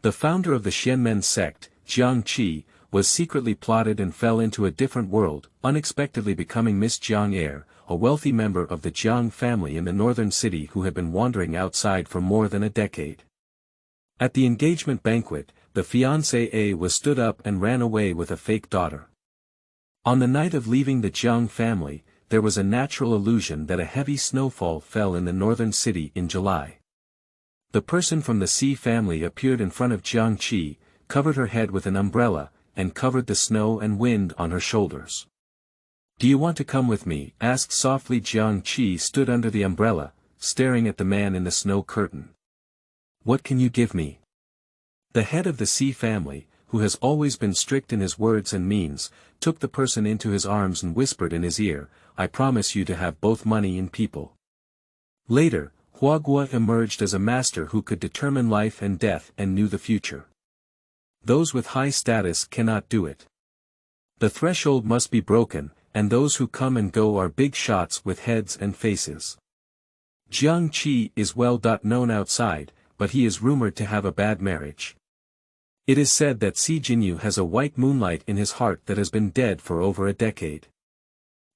The founder of the Xuanmen sect, Jiang Qi, was secretly plotted and fell into a different world, unexpectedly becoming Miss Jiang Er, a wealthy member of the Jiang family in the northern city who had been wandering outside for more than a decade. At the engagement banquet, the fiancé was stood up and ran away with a fake daughter. On the night of leaving the Jiang family, there was a natural illusion that a heavy snowfall fell in the northern city in July. The person from the Xi family appeared in front of Jiang Qi, covered her head with an umbrella, and covered the snow and wind on her shoulders. "Do you want to come with me?" asked softly. Jiang Qi stood under the umbrella, staring at the man in the snow curtain. "What can you give me?" The head of the Xi family, who has always been strict in his words and means, took the person into his arms and whispered in his ear, "I promise you to have both money and people." Later, Huaguo emerged as a master who could determine life and death and knew the future. Those with high status cannot do it. The threshold must be broken, and those who come and go are big shots with heads and faces. Jiang Qi is well known outside, but he is rumored to have a bad marriage. It is said that Jinyu has a white moonlight in his heart that has been dead for over a decade.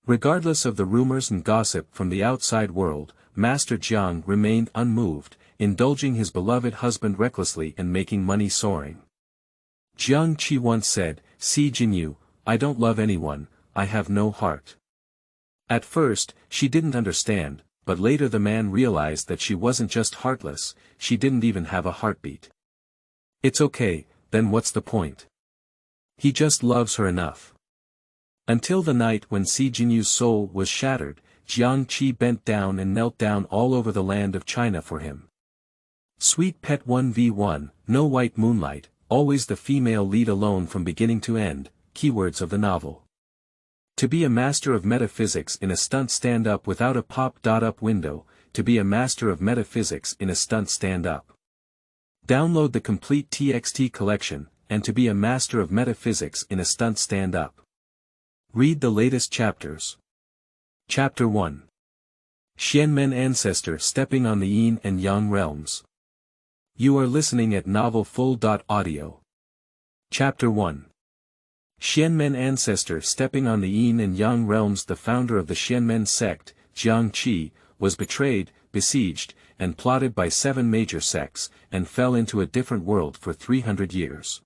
Regardless of the rumors and gossip from the outside world, Master Jiang remained unmoved, indulging his beloved husband recklessly and making money soaring. Jiang Qi once said, Jinyu, I don't love anyone, I have no heart. At first, she didn't understand, but later the man realized that she wasn't just heartless, she didn't even have a heartbeat. It's okay, then what's the point? He just loves her enough. Until the night when Jinyu's soul was shattered, Jiang Qi bent down and knelt down all over the land of China for him. Sweet pet 1v1, no white moonlight, always the female lead alone from beginning to end, keywords of the novel. To be a master of metaphysics in a stunt stand-up without a pop-up window, to be a master of metaphysics in a stunt stand-up. Download the complete TXT collection, and to be a master of metaphysics in a stunt stand-up. Read the latest chapters. Chapter 1. Xuanmen Ancestor stepping on the yin and yang realms. You are listening at novelfull.audio. Chapter 1. Xuanmen Ancestor stepping on the yin and yang realms. The founder of the Xuanmen sect, Jiang Qi, was betrayed, besieged, and plotted by 7 major sects, and fell into a different world for 300 years.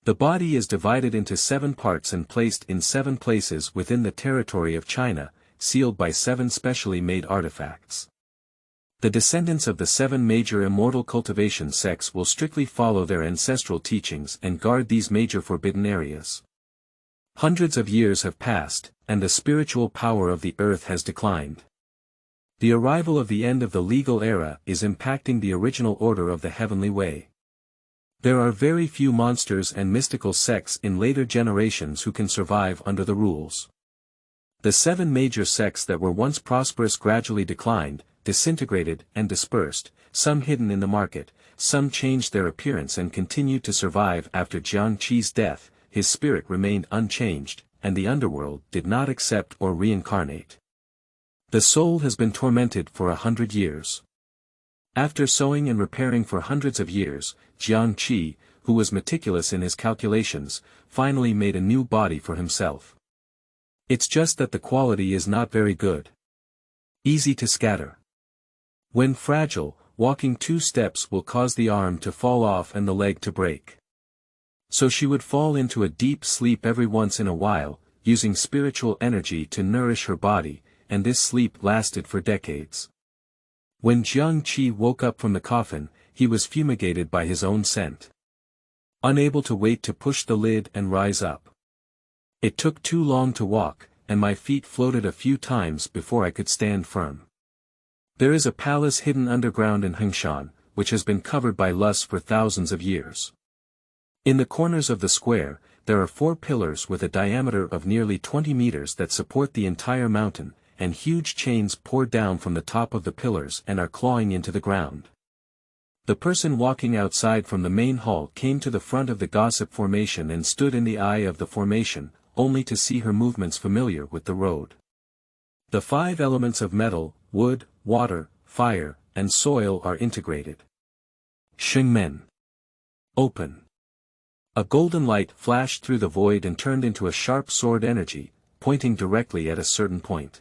The body is divided into 7 parts and placed in 7 places within the territory of China, sealed by 7 specially made artifacts. The descendants of the 7 major immortal cultivation sects will strictly follow their ancestral teachings and guard these major forbidden areas. Hundreds of years have passed, and the spiritual power of the earth has declined. The arrival of the end of the legal era is impacting the original order of the heavenly way. There are very few monsters and mystical sects in later generations who can survive under the rules. The 7 major sects that were once prosperous gradually declined, disintegrated and dispersed, some hidden in the market, some changed their appearance and continued to survive after Jiang Qi's death. His spirit remained unchanged, and the underworld did not accept or reincarnate. The soul has been tormented for 100 years. After sowing and repairing for hundreds of years, Jiang Qi, who was meticulous in his calculations, finally made a new body for himself. It's just that the quality is not very good. Easy to scatter. When fragile, walking 2 steps will cause the arm to fall off and the leg to break. So she would fall into a deep sleep every once in a while, using spiritual energy to nourish her body, and this sleep lasted for decades. When Jiang Qi woke up from the coffin, he was fumigated by his own scent. Unable to wait to push the lid and rise up. It took too long to walk, and my feet floated a few times before I could stand firm. There is a palace hidden underground in Hengshan, which has been covered by lust for thousands of years. In the corners of the square, there are 4 pillars with a diameter of nearly 20 meters that support the entire mountain, and huge chains pour down from the top of the pillars and are clawing into the ground. The person walking outside from the main hall came to the front of the gossip formation and stood in the eye of the formation, only to see her movements familiar with the road. The 5 elements of metal, wood, water, fire, and soil are integrated. Sheng Men. Open. A golden light flashed through the void and turned into a sharp sword energy, pointing directly at a certain point.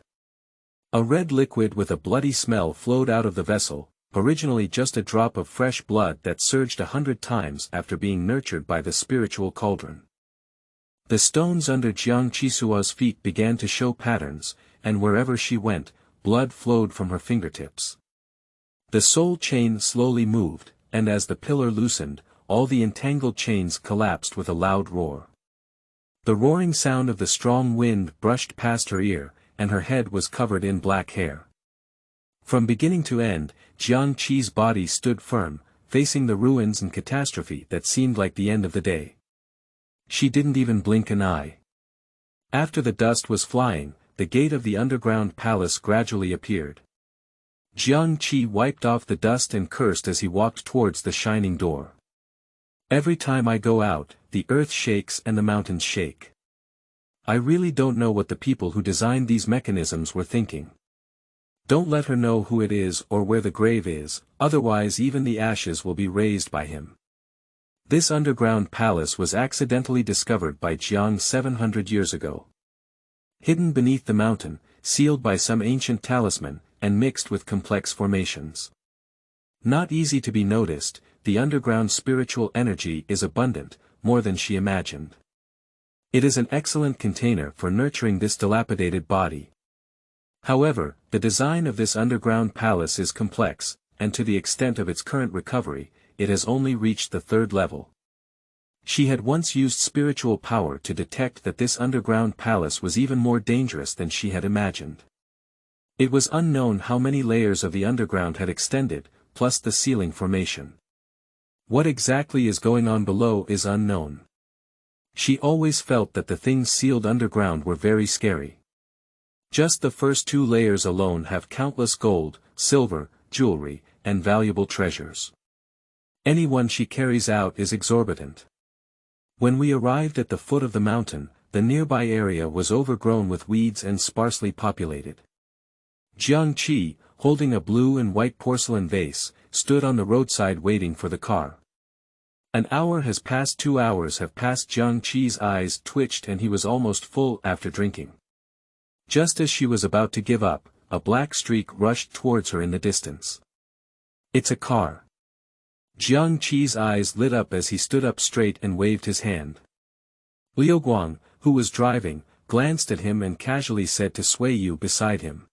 A red liquid with a bloody smell flowed out of the vessel, originally just a drop of fresh blood that surged 100 times after being nurtured by the spiritual cauldron. The stones under Jiang Qisua's feet began to show patterns, and wherever she went, blood flowed from her fingertips. The soul chain slowly moved, and as the pillar loosened, all the entangled chains collapsed with a loud roar. The roaring sound of the strong wind brushed past her ear, and her head was covered in black hair. From beginning to end, Jiang Qi's body stood firm, facing the ruins and catastrophe that seemed like the end of the day. She didn't even blink an eye. After the dust was flying, the gate of the underground palace gradually appeared. Jiang Qi wiped off the dust and cursed as he walked towards the shining door. Every time I go out, the earth shakes and the mountains shake. I really don't know what the people who designed these mechanisms were thinking. Don't let her know who it is or where the grave is, otherwise even the ashes will be raised by him. This underground palace was accidentally discovered by Jiang 700 years ago. Hidden beneath the mountain, sealed by some ancient talisman, and mixed with complex formations. Not easy to be noticed, the underground spiritual energy is abundant, more than she imagined. It is an excellent container for nurturing this dilapidated body. However, the design of this underground palace is complex, and to the extent of its current recovery, it has only reached the 3rd level. She had once used spiritual power to detect that this underground palace was even more dangerous than she had imagined. It was unknown how many layers of the underground had extended, plus the ceiling formation. What exactly is going on below is unknown. She always felt that the things sealed underground were very scary. Just the first 2 layers alone have countless gold, silver, jewelry, and valuable treasures. Any one she carries out is exorbitant. When we arrived at the foot of the mountain, the nearby area was overgrown with weeds and sparsely populated. Jiang Qi, holding a blue and white porcelain vase, stood on the roadside waiting for the car. An hour has passed. 2 hours have passed. Jiang Qi's eyes twitched and he was almost full after drinking. Just as she was about to give up, a black streak rushed towards her in the distance. It's a car. Jiang Qi's eyes lit up as he stood up straight and waved his hand. Liu Guang, who was driving, glanced at him and casually said to Sui Yu beside him.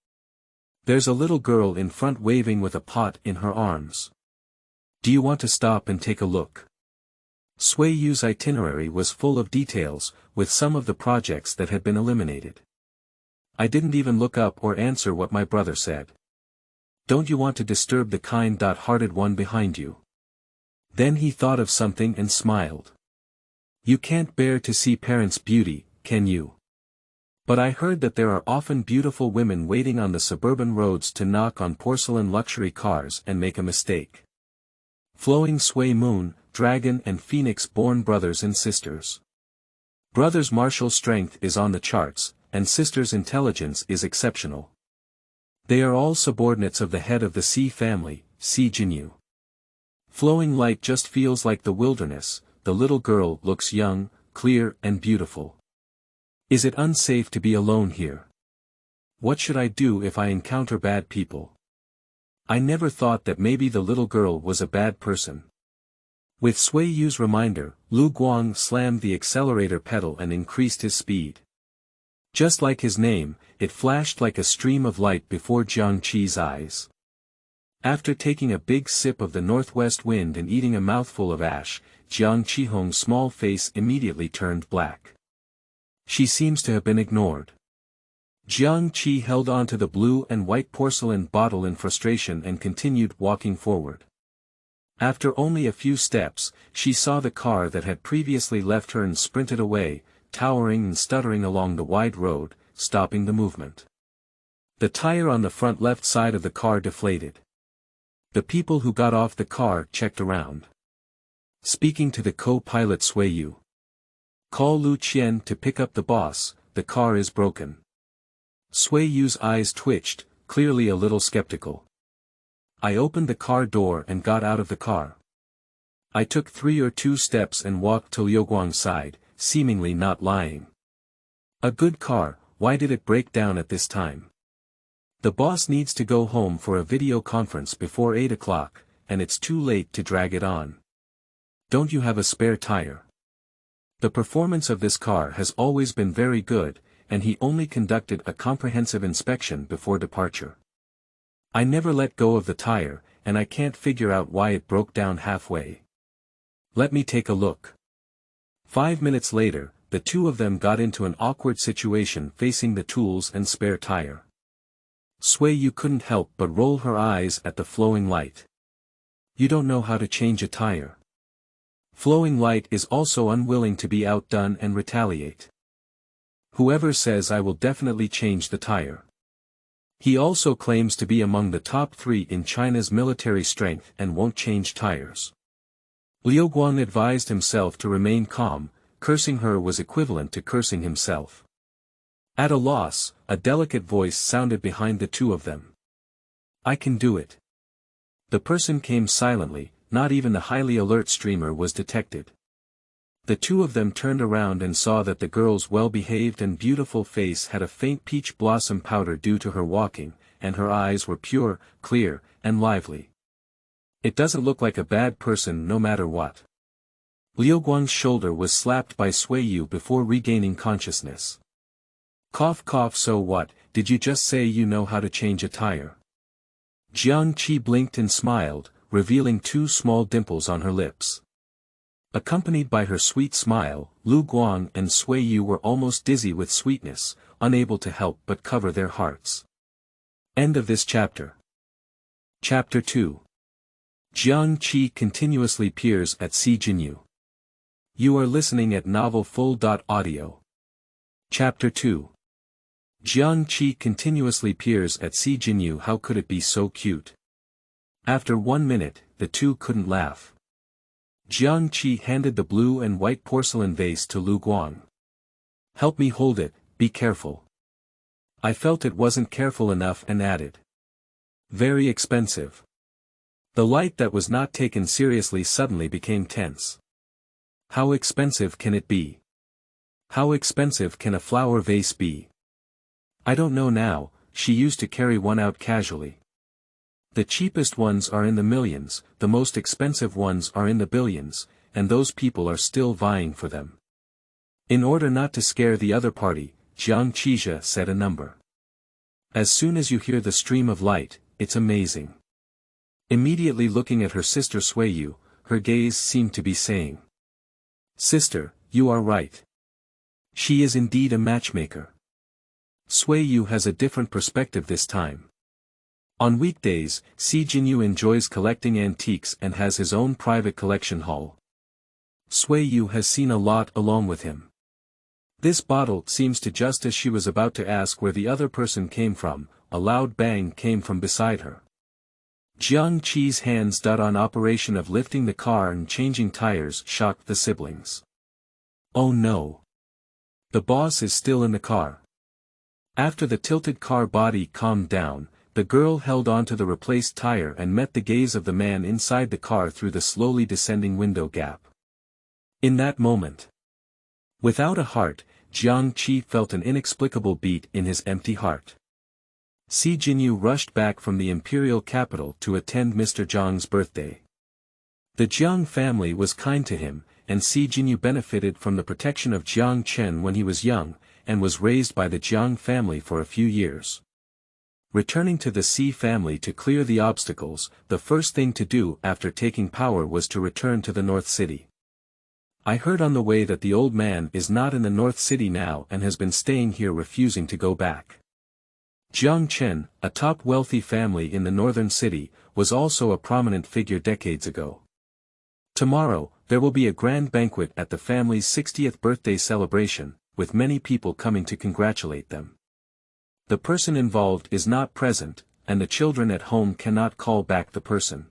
There's a little girl in front waving with a pot in her arms. Do you want to stop and take a look? Sui Yu's itinerary was full of details, with some of the projects that had been eliminated. I didn't even look up or answer what my brother said. Don't you want to disturb the kind-hearted one behind you? Then he thought of something and smiled. You can't bear to see parents' beauty, can you? But I heard that there are often beautiful women waiting on the suburban roads to knock on porcelain luxury cars and make a mistake. Flowing Sui Moon, Dragon and Phoenix born brothers and sisters. Brothers' martial strength is on the charts, and sisters' intelligence is exceptional. They are all subordinates of the head of the Sea family, Sea Jinyu. Flowing light just feels like the wilderness. The little girl looks young, clear and beautiful. Is it unsafe to be alone here? What should I do if I encounter bad people? I never thought that maybe the little girl was a bad person. With Sui Yu's reminder, Liu Guang slammed the accelerator pedal and increased his speed. Just like his name, it flashed like a stream of light before Jiang Qi's eyes. After taking a big sip of the northwest wind and eating a mouthful of ash, Jiang Qihong's small face immediately turned black. She seems to have been ignored. Jiang Qi held on to the blue and white porcelain bottle in frustration and continued walking forward. After only a few steps, she saw the car that had previously left her and sprinted away, towering and stuttering along the wide road, stopping the movement. The tire on the front left side of the car deflated. The people who got off the car checked around. Speaking to the co-pilot Sui Yu. Call Lu Qian to pick up the boss, the car is broken. Sui Yu's eyes twitched, clearly a little skeptical. I opened the car door and got out of the car. I took 3 or 2 steps and walked to Liu Guang's side, seemingly not lying. A good car, why did it break down at this time? The boss needs to go home for a video conference before 8 o'clock, and it's too late to drag it on. Don't you have a spare tire? The performance of this car has always been very good, and he only conducted a comprehensive inspection before departure. I never let go of the tire, and I can't figure out why it broke down halfway. Let me take a look. 5 minutes later, the two of them got into an awkward situation facing the tools and spare tire. Yu couldn't help but roll her eyes at the flowing light. You don't know how to change a tire. Flowing light is also unwilling to be outdone and retaliate. Whoever says I will definitely change the tire. He also claims to be among the top 3 in China's military strength and won't change tires. Liu Guang advised himself to remain calm, cursing her was equivalent to cursing himself. At a loss, a delicate voice sounded behind the two of them. I can do it. The person came silently, not even the highly alert streamer was detected. The two of them turned around and saw that the girl's well-behaved and beautiful face had a faint peach blossom powder due to her walking, and her eyes were pure, clear, and lively. It doesn't look like a bad person no matter what. Liu Guang's shoulder was slapped by Yu before regaining consciousness. Cough cough, so what, did you just say you know how to change a tire? Jiang Qi blinked and smiled, revealing 2 small dimples on her lips. Accompanied by her sweet smile, Liu Guang and Yu were almost dizzy with sweetness, unable to help but cover their hearts. End of this chapter. Chapter 2. Jiang Qi continuously peers at Jinyu. You are listening at novelfull.audio. Chapter 2. Jiang Qi continuously peers at Jinyu. How could it be so cute? After 1 minute, the two couldn't laugh. Jiang Qi handed the blue and white porcelain vase to Liu Guang. Help me hold it, be careful. I felt it wasn't careful enough and added. Very expensive. The light that was not taken seriously suddenly became tense. How expensive can it be? How expensive can a flower vase be? I don't know now, she used to carry one out casually. The cheapest ones are in the millions, the most expensive ones are in the billions, and those people are still vying for them. In order not to scare the other party, Jiang Qi said a number. As soon as you hear the stream of light, it's amazing. Immediately looking at her sister Yu, her gaze seemed to be saying. Sister, you are right. She is indeed a matchmaker. Yu has a different perspective this time. On weekdays, Jinyu enjoys collecting antiques and has his own private collection hall. Yu has seen a lot along with him. This bottle seems to just as she was about to ask where the other person came from, a loud bang came from beside her. Jiang Qi's hands on operation of lifting the car and changing tires shocked the siblings. Oh no! The boss is still in the car. After the tilted car body calmed down, the girl held onto the replaced tire and met the gaze of the man inside the car through the slowly descending window gap. In that moment, without a heart, Jiang Qi felt an inexplicable beat in his empty heart. Jinyu rushed back from the imperial capital to attend Mr. Jiang's birthday. The Jiang family was kind to him, and Jinyu benefited from the protection of Jiang Chen when he was young, and was raised by the Jiang family for a few years. Returning to the family to clear the obstacles, the first thing to do after taking power was to return to the North City. I heard on the way that the old man is not in the North City now and has been staying here refusing to go back. Jiang Chen, a top wealthy family in the northern city, was also a prominent figure decades ago. Tomorrow, there will be a grand banquet at the family's 60th birthday celebration, with many people coming to congratulate them. The person involved is not present, and the children at home cannot call back the person.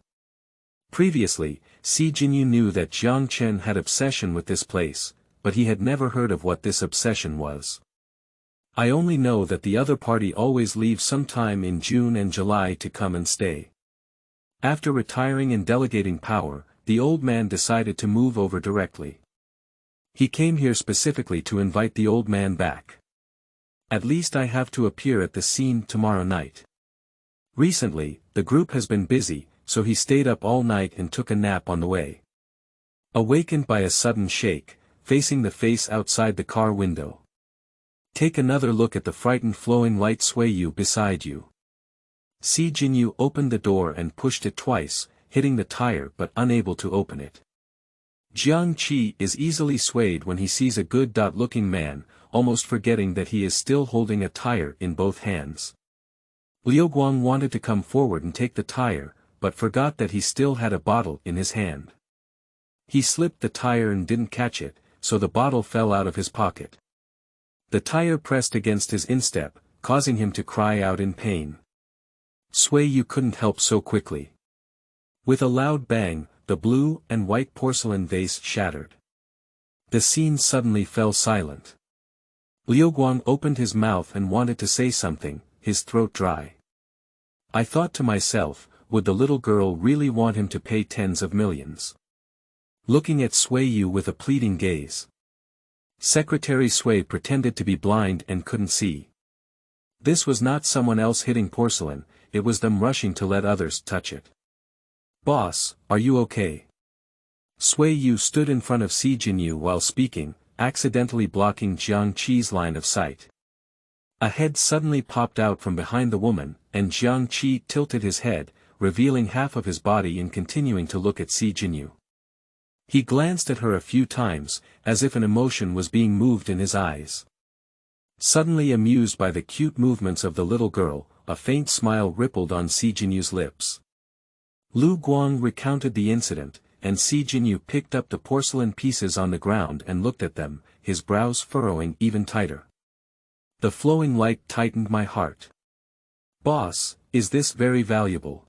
Previously, Jinyu knew that Jiang Chen had obsession with this place, but he had never heard of what this obsession was. I only know that the other party always leaves sometime in June and July to come and stay. After retiring and delegating power, the old man decided to move over directly. He came here specifically to invite the old man back. At least I have to appear at the scene tomorrow night. Recently, the group has been busy, so he stayed up all night and took a nap on the way. Awakened by a sudden shake, facing the face outside the car window. Take another look at the frightened flowing light Xuanmen beside you. Jinyu opened the door and pushed it twice, hitting the tire but unable to open it. Jiang Qi is easily swayed when he sees a good-looking man, almost forgetting that he is still holding a tire in both hands. Liu Guang wanted to come forward and take the tire, but forgot that he still had a bottle in his hand. He slipped the tire and didn't catch it, so the bottle fell out of his pocket. The tire pressed against his instep, causing him to cry out in pain. Xuanmen couldn't help so quickly. With a loud bang, the blue and white porcelain vase shattered. The scene suddenly fell silent. Liu Guang opened his mouth and wanted to say something, his throat dry. I thought to myself, would the little girl really want him to pay tens of millions? Looking at Xuanmen with a pleading gaze. Secretary Sui pretended to be blind and couldn't see. This was not someone else hitting porcelain, it was them rushing to let others touch it. Boss, are you okay? Xuanmen stood in front of Jinyu while speaking, accidentally blocking Jiang Qi's line of sight. A head suddenly popped out from behind the woman, and Jiang Qi tilted his head, revealing half of his body and continuing to look at Jinyu. He glanced at her a few times, as if an emotion was being moved in his eyes. Suddenly amused by the cute movements of the little girl, a faint smile rippled on Jinyu's lips. Liu Guang recounted the incident, and Jinyu picked up the porcelain pieces on the ground and looked at them, his brows furrowing even tighter. The flowing light tightened my heart. Boss, is this very valuable?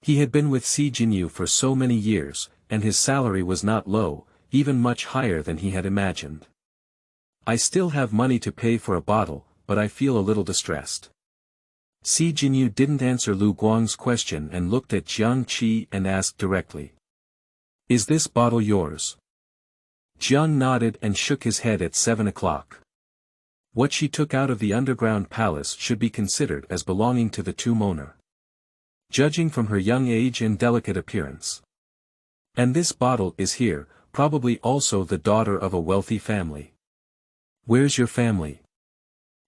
He had been with Jinyu for so many years, and his salary was not low, even much higher than he had imagined. I still have money to pay for a bottle, but I feel a little distressed. Jinyu didn't answer Liu Guang's question and looked at Jiang Qi and asked directly. Is this bottle yours? Jiang nodded and shook his head at 7 o'clock. What she took out of the underground palace should be considered as belonging to the tomb owner. Judging from her young age and delicate appearance. And this bottle is here, probably also the daughter of a wealthy family. Where's your family?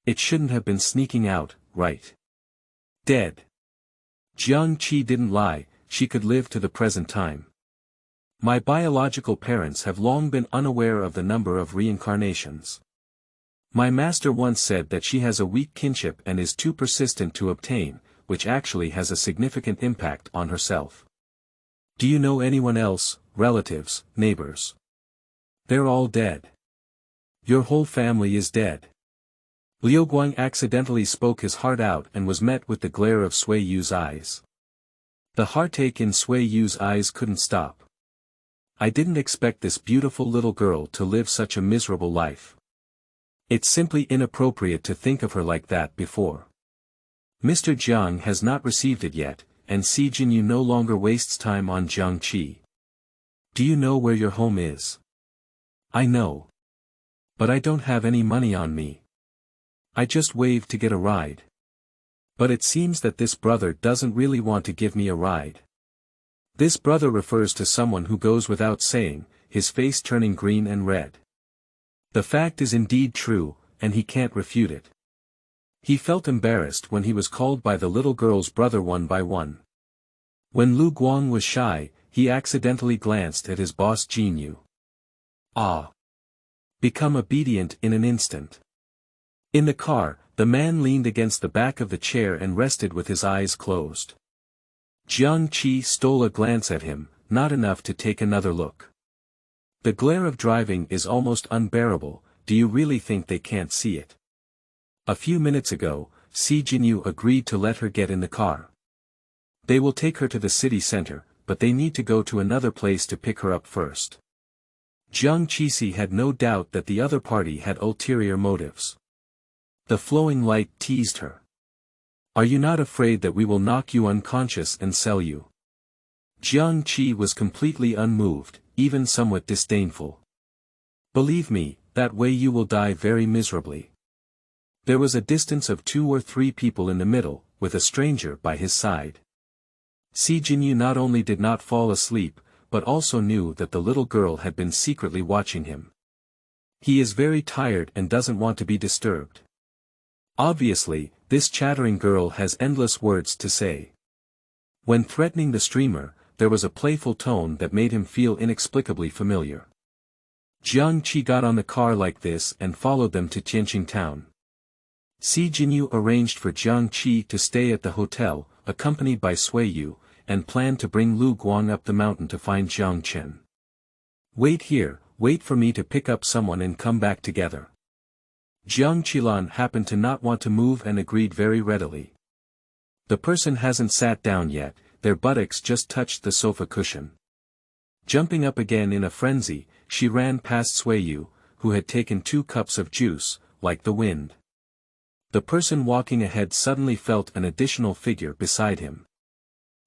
It shouldn't have been sneaking out, right? Dead. Jiang Qi didn't lie, she could live to the present time. My biological parents have long been unaware of the number of reincarnations. My master once said that she has a weak kinship and is too persistent to obtain, which actually has a significant impact on herself. Do you know anyone else, relatives, neighbors? They're all dead. Your whole family is dead. Liu Guang accidentally spoke his heart out and was met with the glare of Xuanmen's eyes. The heartache in Xuanmen's eyes couldn't stop. I didn't expect this beautiful little girl to live such a miserable life. It's simply inappropriate to think of her like that before. Mr. Jiang has not received it yet, and Jinyu no longer wastes time on Jiang Qi. Do you know where your home is? I know. But I don't have any money on me. I just waved to get a ride. But it seems that this brother doesn't really want to give me a ride. This brother refers to someone who goes without saying, his face turning green and red. The fact is indeed true, and he can't refute it. He felt embarrassed when he was called by the little girl's brother one by one. When Liu Guang was shy, he accidentally glanced at his boss Jinyu. Ah! Become obedient in an instant. In the car, the man leaned against the back of the chair and rested with his eyes closed. Jiang Qi stole a glance at him, not enough to take another look. The glare of driving is almost unbearable, do you really think they can't see it? A few minutes ago, Jinyu agreed to let her get in the car. They will take her to the city center, but they need to go to another place to pick her up first. Jiang Qi had no doubt that the other party had ulterior motives. The flowing light teased her. Are you not afraid that we will knock you unconscious and sell you? Jiang Qi was completely unmoved, even somewhat disdainful. Believe me, that way you will die very miserably. There was a distance of 2 or 3 people in the middle, with a stranger by his side. Jinyu not only did not fall asleep, but also knew that the little girl had been secretly watching him. He is very tired and doesn't want to be disturbed. Obviously, this chattering girl has endless words to say. When threatening the streamer, there was a playful tone that made him feel inexplicably familiar. Jiang Qi got on the car like this and followed them to Tianqing town. Jinyu arranged for Jiang Qi to stay at the hotel, accompanied by Suiyu, and planned to bring Lu Guang up the mountain to find Jiang Chen. Wait here, wait for me to pick up someone and come back together. Jiang Qilan happened to not want to move and agreed very readily. The person hasn't sat down yet, their buttocks just touched the sofa cushion. Jumping up again in a frenzy, she ran past Suiyu, who had taken 2 cups of juice, like the wind. The person walking ahead suddenly felt an additional figure beside him.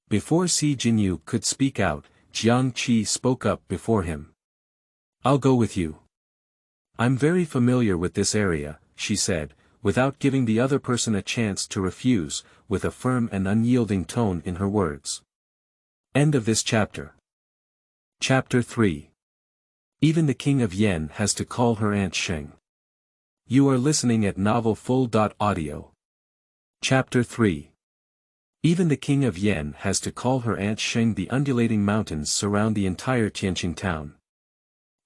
Before Jinyu could speak out, Jiang Qi spoke up before him. I'll go with you. I'm very familiar with this area, she said, without giving the other person a chance to refuse, with a firm and unyielding tone in her words. End of this chapter. Chapter 3. Even the King of Yen has to call her Aunt Sheng. You are listening at novelfull.audio. Chapter 3. Even the King of Yen has to call her Aunt Sheng. The undulating mountains surround the entire Tianqing town.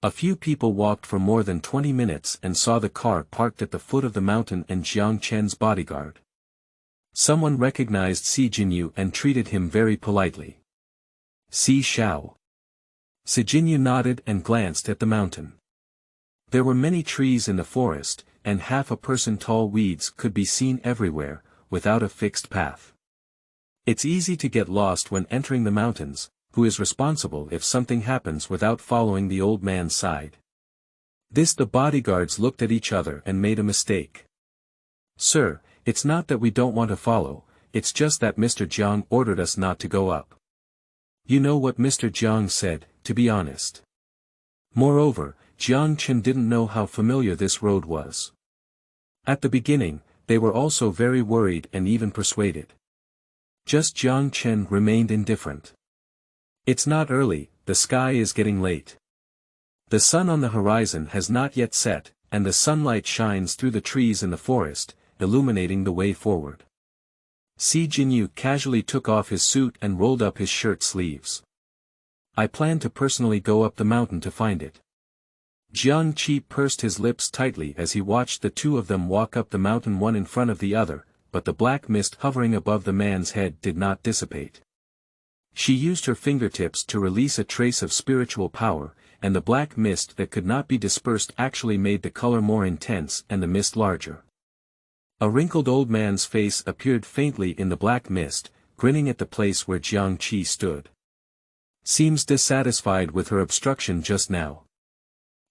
A few people walked for more than 20 minutes and saw the car parked at the foot of the mountain and Jiang Chen's bodyguard. Someone recognized Jinyu and treated him very politely. Xiao. Jinyu nodded and glanced at the mountain. There were many trees in the forest, and half a person tall weeds could be seen everywhere, without a fixed path. It's easy to get lost when entering the mountains. Who is responsible if something happens without following the old man's side? The bodyguards looked at each other and made a mistake. Sir, it's not that we don't want to follow, it's just that Mr. Jiang ordered us not to go up. You know what Mr. Jiang said, to be honest. Moreover, Jiang Chen didn't know how familiar this road was. At the beginning, they were also very worried and even persuaded. Just Jiang Chen remained indifferent. It's not early, the sky is getting late. The sun on the horizon has not yet set, and the sunlight shines through the trees in the forest, illuminating the way forward. Jinyu casually took off his suit and rolled up his shirt sleeves. I plan to personally go up the mountain to find it. Jiang Qi pursed his lips tightly as he watched the 2 of them walk up the mountain one in front of the other, but the black mist hovering above the man's head did not dissipate. She used her fingertips to release a trace of spiritual power, and the black mist that could not be dispersed actually made the color more intense and the mist larger. A wrinkled old man's face appeared faintly in the black mist, grinning at the place where Jiang Qi stood. Seems dissatisfied with her obstruction just now.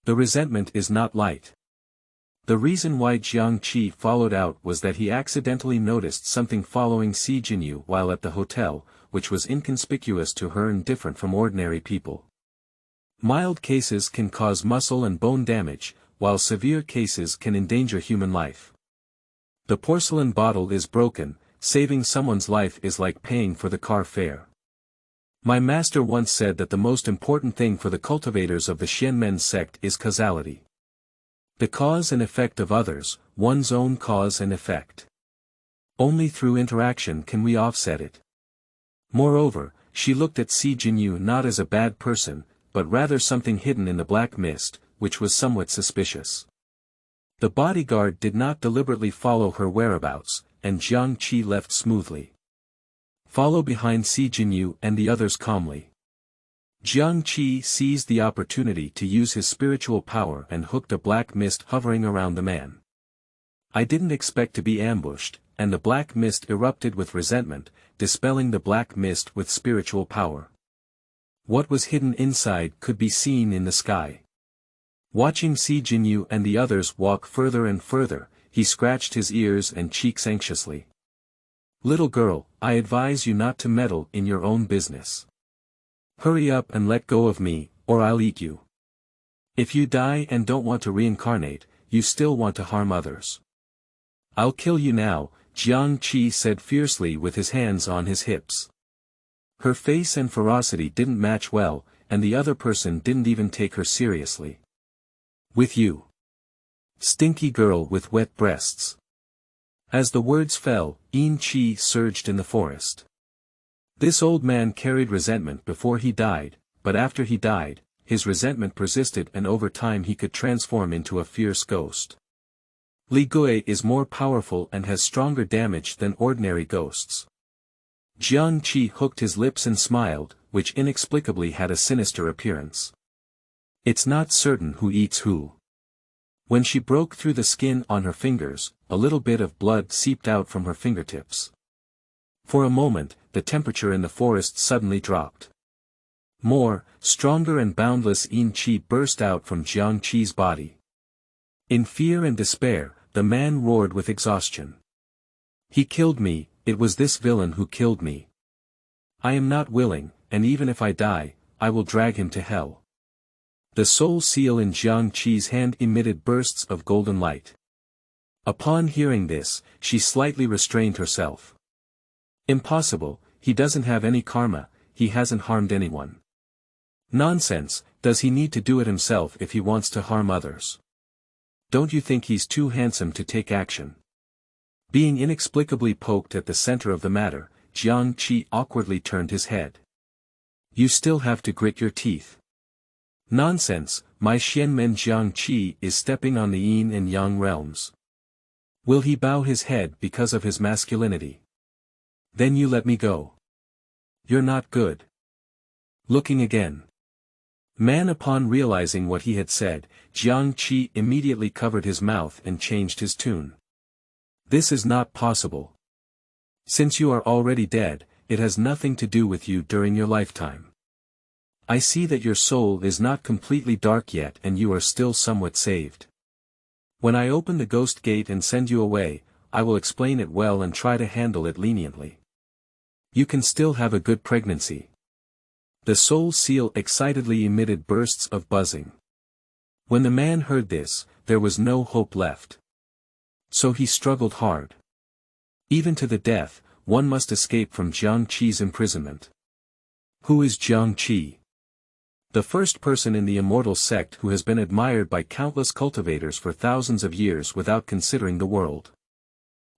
The resentment is not light. The reason why Jiang Qi followed out was that he accidentally noticed something following Jinyu while at the hotel, which was inconspicuous to her and different from ordinary people. Mild cases can cause muscle and bone damage, while severe cases can endanger human life. The porcelain bottle is broken, saving someone's life is like paying for the car fare. My master once said that the most important thing for the cultivators of the Xuanmen sect is causality. The cause and effect of others, one's own cause and effect. Only through interaction can we offset it. Moreover, she looked at Jinyu not as a bad person, but rather something hidden in the black mist, which was somewhat suspicious. The bodyguard did not deliberately follow her whereabouts, and Jiang Qi left smoothly. Follow behind Jinyu and the others calmly. Jiang Qi seized the opportunity to use his spiritual power and hooked a black mist hovering around the man. I didn't expect to be ambushed, and the black mist erupted with resentment, dispelling the black mist with spiritual power. What was hidden inside could be seen in the sky. Watching Jinyu and the others walk further and further, he scratched his ears and cheeks anxiously. Little girl, I advise you not to meddle in your own business. Hurry up and let go of me, or I'll eat you. If you die and don't want to reincarnate, you still want to harm others. I'll kill you now, Jiang Qi said fiercely with his hands on his hips. Her face and ferocity didn't match well, and the other person didn't even take her seriously. With you. Stinky girl with wet breasts. As the words fell, Yin Qi surged in the forest. This old man carried resentment before he died, but after he died, his resentment persisted and over time he could transform into a fierce ghost. Li Gui is more powerful and has stronger damage than ordinary ghosts. Jiang Qi hooked his lips and smiled, which inexplicably had a sinister appearance. It's not certain who eats who. When she broke through the skin on her fingers, a little bit of blood seeped out from her fingertips. For a moment, the temperature in the forest suddenly dropped. More, stronger and boundless Yin Qi burst out from Jiang Qi's body. In fear and despair, the man roared with exhaustion. He killed me, it was this villain who killed me. I am not willing, and even if I die, I will drag him to hell. The soul seal in Jiang Qi's hand emitted bursts of golden light. Upon hearing this, she slightly restrained herself. Impossible, he doesn't have any karma, he hasn't harmed anyone. Nonsense, does he need to do it himself if he wants to harm others? Don't you think he's too handsome to take action? Being inexplicably poked at the center of the matter, Jiang Qi awkwardly turned his head. You still have to grit your teeth. Nonsense, my Xuanmen Jiang Qi is stepping on the yin and yang realms. Will he bow his head because of his masculinity? Then you let me go. You're not good. Looking again. Man, upon realizing what he had said, Jiang Qi immediately covered his mouth and changed his tune. This is not possible. Since you are already dead, it has nothing to do with you during your lifetime. I see that your soul is not completely dark yet and you are still somewhat saved. When I open the ghost gate and send you away, I will explain it well and try to handle it leniently. You can still have a good pregnancy. The soul seal excitedly emitted bursts of buzzing. When the man heard this, there was no hope left. So he struggled hard. Even to the death, one must escape from Jiang Qi's imprisonment. Who is Jiang Qi? The first person in the immortal sect who has been admired by countless cultivators for thousands of years without considering the world.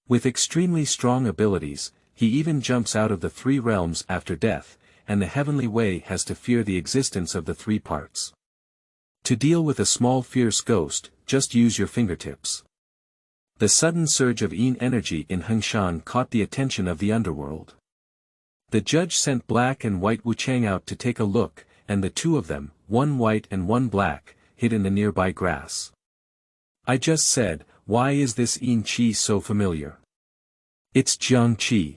With extremely strong abilities, he even jumps out of the three realms after death, and the heavenly way has to fear the existence of the three parts. To deal with a small fierce ghost, just use your fingertips. The sudden surge of yin energy in Hengshan caught the attention of the underworld. The judge sent Black and White Wuchang out to take a look, and the two of them, one white and one black, hid in the nearby grass. I just said, why is this Yin Qi so familiar? It's Jiang Qi.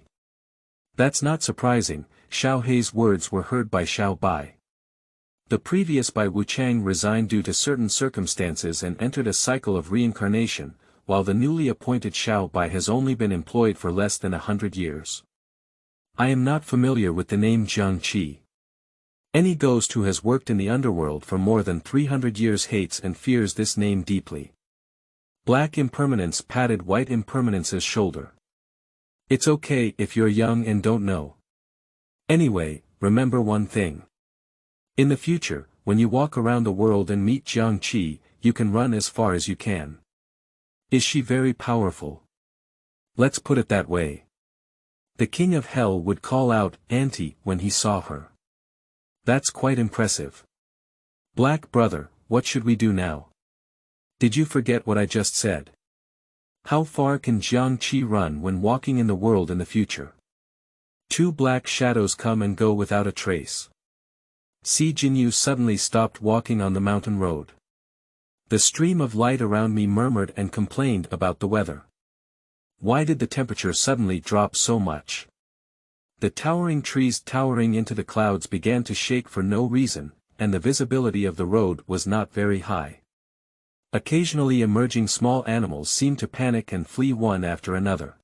That's not surprising, Xiao Hei's words were heard by Xiao Bai. The previous Bai Wuchang resigned due to certain circumstances and entered a cycle of reincarnation, while the newly appointed Xiao Bai has only been employed for less than 100 years. I am not familiar with the name Jiang Qi. Any ghost who has worked in the underworld for more than 300 years hates and fears this name deeply. Black Impermanence patted White Impermanence's shoulder. It's okay if you're young and don't know. Anyway, remember one thing. In the future, when you walk around the world and meet Jiang Qi, you can run as far as you can. Is she very powerful? Let's put it that way. The king of hell would call out, "Auntie," when he saw her. That's quite impressive. Black brother, what should we do now? Did you forget what I just said? How far can Jiang Qi run when walking in the world in the future? Two black shadows come and go without a trace. See, Jinyu suddenly stopped walking on the mountain road. The stream of light around me murmured and complained about the weather. Why did the temperature suddenly drop so much? The towering trees towering into the clouds began to shake for no reason, and the visibility of the road was not very high. Occasionally emerging small animals seemed to panic and flee one after another.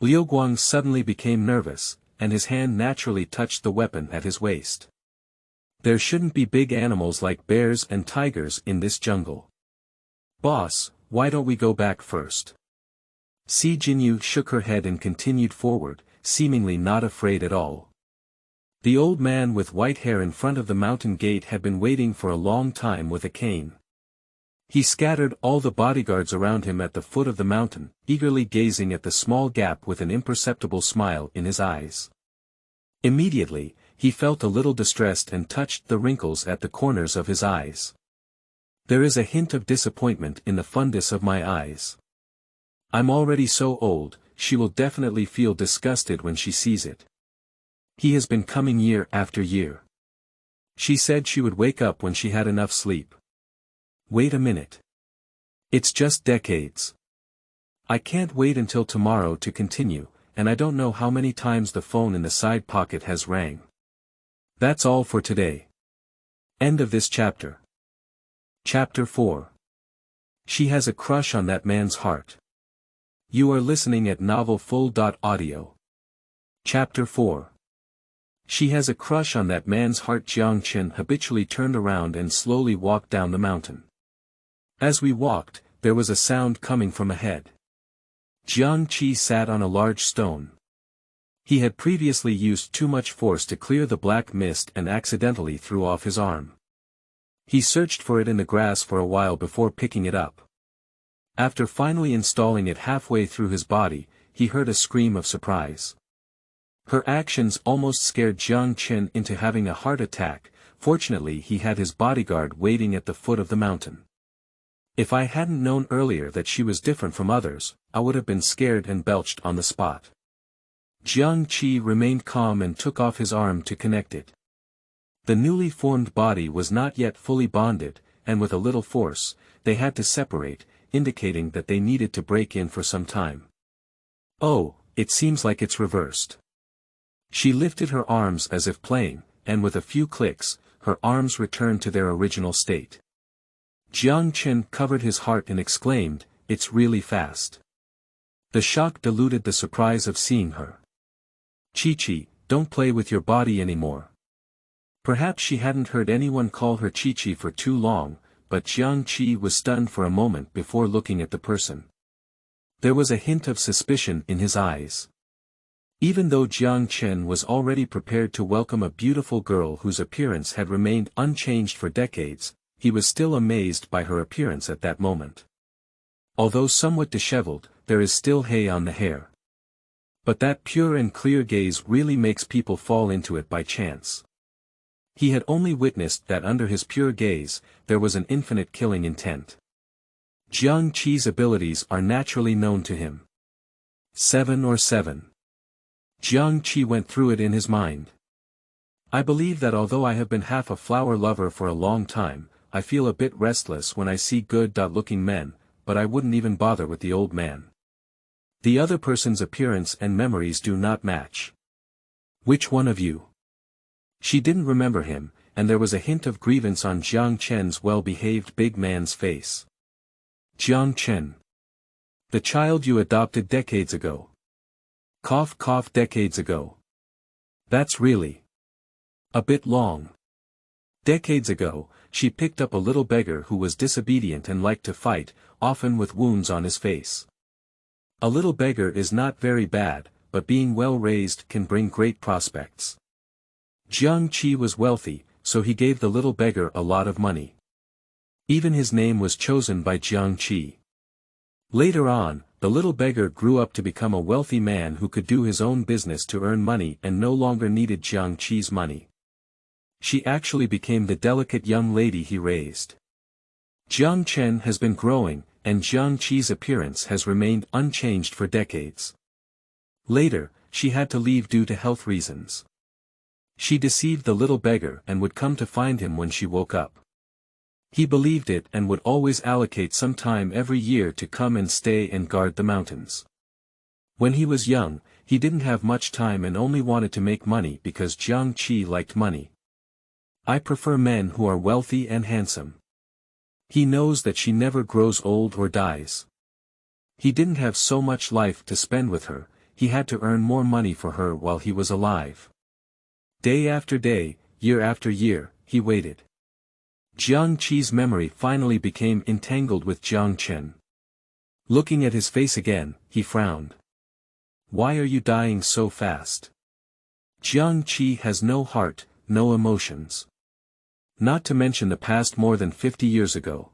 Liu Guang suddenly became nervous, and his hand naturally touched the weapon at his waist. There shouldn't be big animals like bears and tigers in this jungle. Boss, why don't we go back first? Jinyu shook her head and continued forward, seemingly not afraid at all. The old man with white hair in front of the mountain gate had been waiting for a long time with a cane. He scattered all the bodyguards around him at the foot of the mountain, eagerly gazing at the small gap with an imperceptible smile in his eyes. Immediately, he felt a little distressed and touched the wrinkles at the corners of his eyes. There is a hint of disappointment in the fundus of my eyes. I'm already so old, she will definitely feel disgusted when she sees it. He has been coming year after year. She said she would wake up when she had enough sleep. Wait a minute. It's just decades. I can't wait until tomorrow to continue, and I don't know how many times the phone in the side pocket has rang. That's all for today. End of this chapter. Chapter 4. She has a crush on that man's heart. You are listening at novelfull.audio. Chapter 4. She has a crush on that man's heart. Jiang Qi habitually turned around and slowly walked down the mountain. As we walked, there was a sound coming from ahead. Jiang Qi sat on a large stone. He had previously used too much force to clear the black mist and accidentally threw off his arm. He searched for it in the grass for a while before picking it up. After finally installing it halfway through his body, he heard a scream of surprise. Her actions almost scared Jiang Qi into having a heart attack. Fortunately he had his bodyguard waiting at the foot of the mountain. If I hadn't known earlier that she was different from others, I would have been scared and belched on the spot. Jiang Qi remained calm and took off his arm to connect it. The newly formed body was not yet fully bonded, and with a little force, they had to separate, indicating that they needed to break in for some time. Oh, it seems like it's reversed. She lifted her arms as if playing, and with a few clicks, her arms returned to their original state. Jiang Qi covered his heart and exclaimed, "It's really fast." The shock diluted the surprise of seeing her. "Chi-Chi, don't play with your body anymore." Perhaps she hadn't heard anyone call her Chi-Chi for too long, but Jiang Qi was stunned for a moment before looking at the person. There was a hint of suspicion in his eyes. Even though Jiang Qi was already prepared to welcome a beautiful girl whose appearance had remained unchanged for decades, he was still amazed by her appearance at that moment. Although somewhat disheveled, there is still hay on the hair. But that pure and clear gaze really makes people fall into it by chance. He had only witnessed that under his pure gaze, there was an infinite killing intent. Jiang Qi's abilities are naturally known to him. 7 or 7. Jiang Qi went through it in his mind. I believe that although I have been half a flower lover for a long time, I feel a bit restless when I see good-looking men, but I wouldn't even bother with the old man. The other person's appearance and memories do not match. Which one of you? She didn't remember him, and there was a hint of grievance on Jiang Qi's well-behaved big man's face. Jiang Qi. The child you adopted decades ago. Cough cough, decades ago. That's really a bit long. Decades ago, she picked up a little beggar who was disobedient and liked to fight, often with wounds on his face. A little beggar is not very bad, but being well raised can bring great prospects. Jiang Qi was wealthy, so he gave the little beggar a lot of money. Even his name was chosen by Jiang Qi. Later on, the little beggar grew up to become a wealthy man who could do his own business to earn money and no longer needed Jiang Qi's money. She actually became the delicate young lady he raised. Jiang Qi has been growing, and Jiang Qi's appearance has remained unchanged for decades. Later, she had to leave due to health reasons. She deceived the little beggar and would come to find him when she woke up. He believed it and would always allocate some time every year to come and stay and guard the mountains. When he was young, he didn't have much time and only wanted to make money because Jiang Qi liked money. I prefer men who are wealthy and handsome. He knows that she never grows old or dies. He didn't have so much life to spend with her, he had to earn more money for her while he was alive. Day after day, year after year, he waited. Jiang Qi's memory finally became entangled with Jiang Chen. Looking at his face again, he frowned. Why are you dying so fast? Jiang Qi has no heart, no emotions. Not to mention the past more than 50 years ago.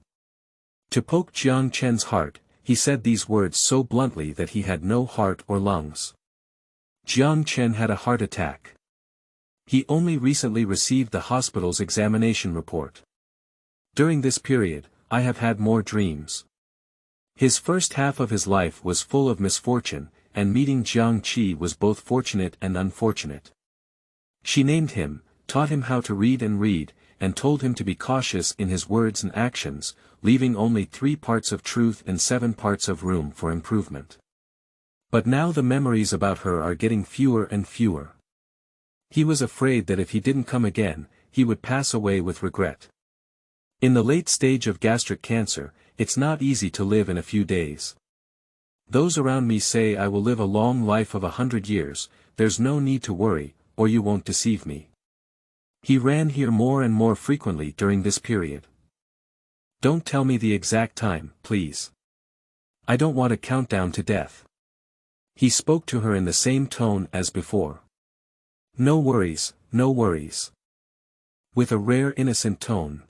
To poke Jiang Chen's heart, he said these words so bluntly that he had no heart or lungs. Jiang Chen had a heart attack. He only recently received the hospital's examination report. During this period, I have had more dreams. His first half of his life was full of misfortune, and meeting Jiang Qi was both fortunate and unfortunate. She named him, taught him how to read, and told him to be cautious in his words and actions, leaving only 3 parts of truth and 7 parts of room for improvement. But now the memories about her are getting fewer and fewer. He was afraid that if he didn't come again, he would pass away with regret. In the late stage of gastric cancer, it's not easy to live in a few days. Those around me say I will live a long life of 100 years, there's no need to worry, or you won't deceive me. He ran here more and more frequently during this period. Don't tell me the exact time, please. I don't want a countdown to death. He spoke to her in the same tone as before. No worries, no worries. With a rare innocent tone.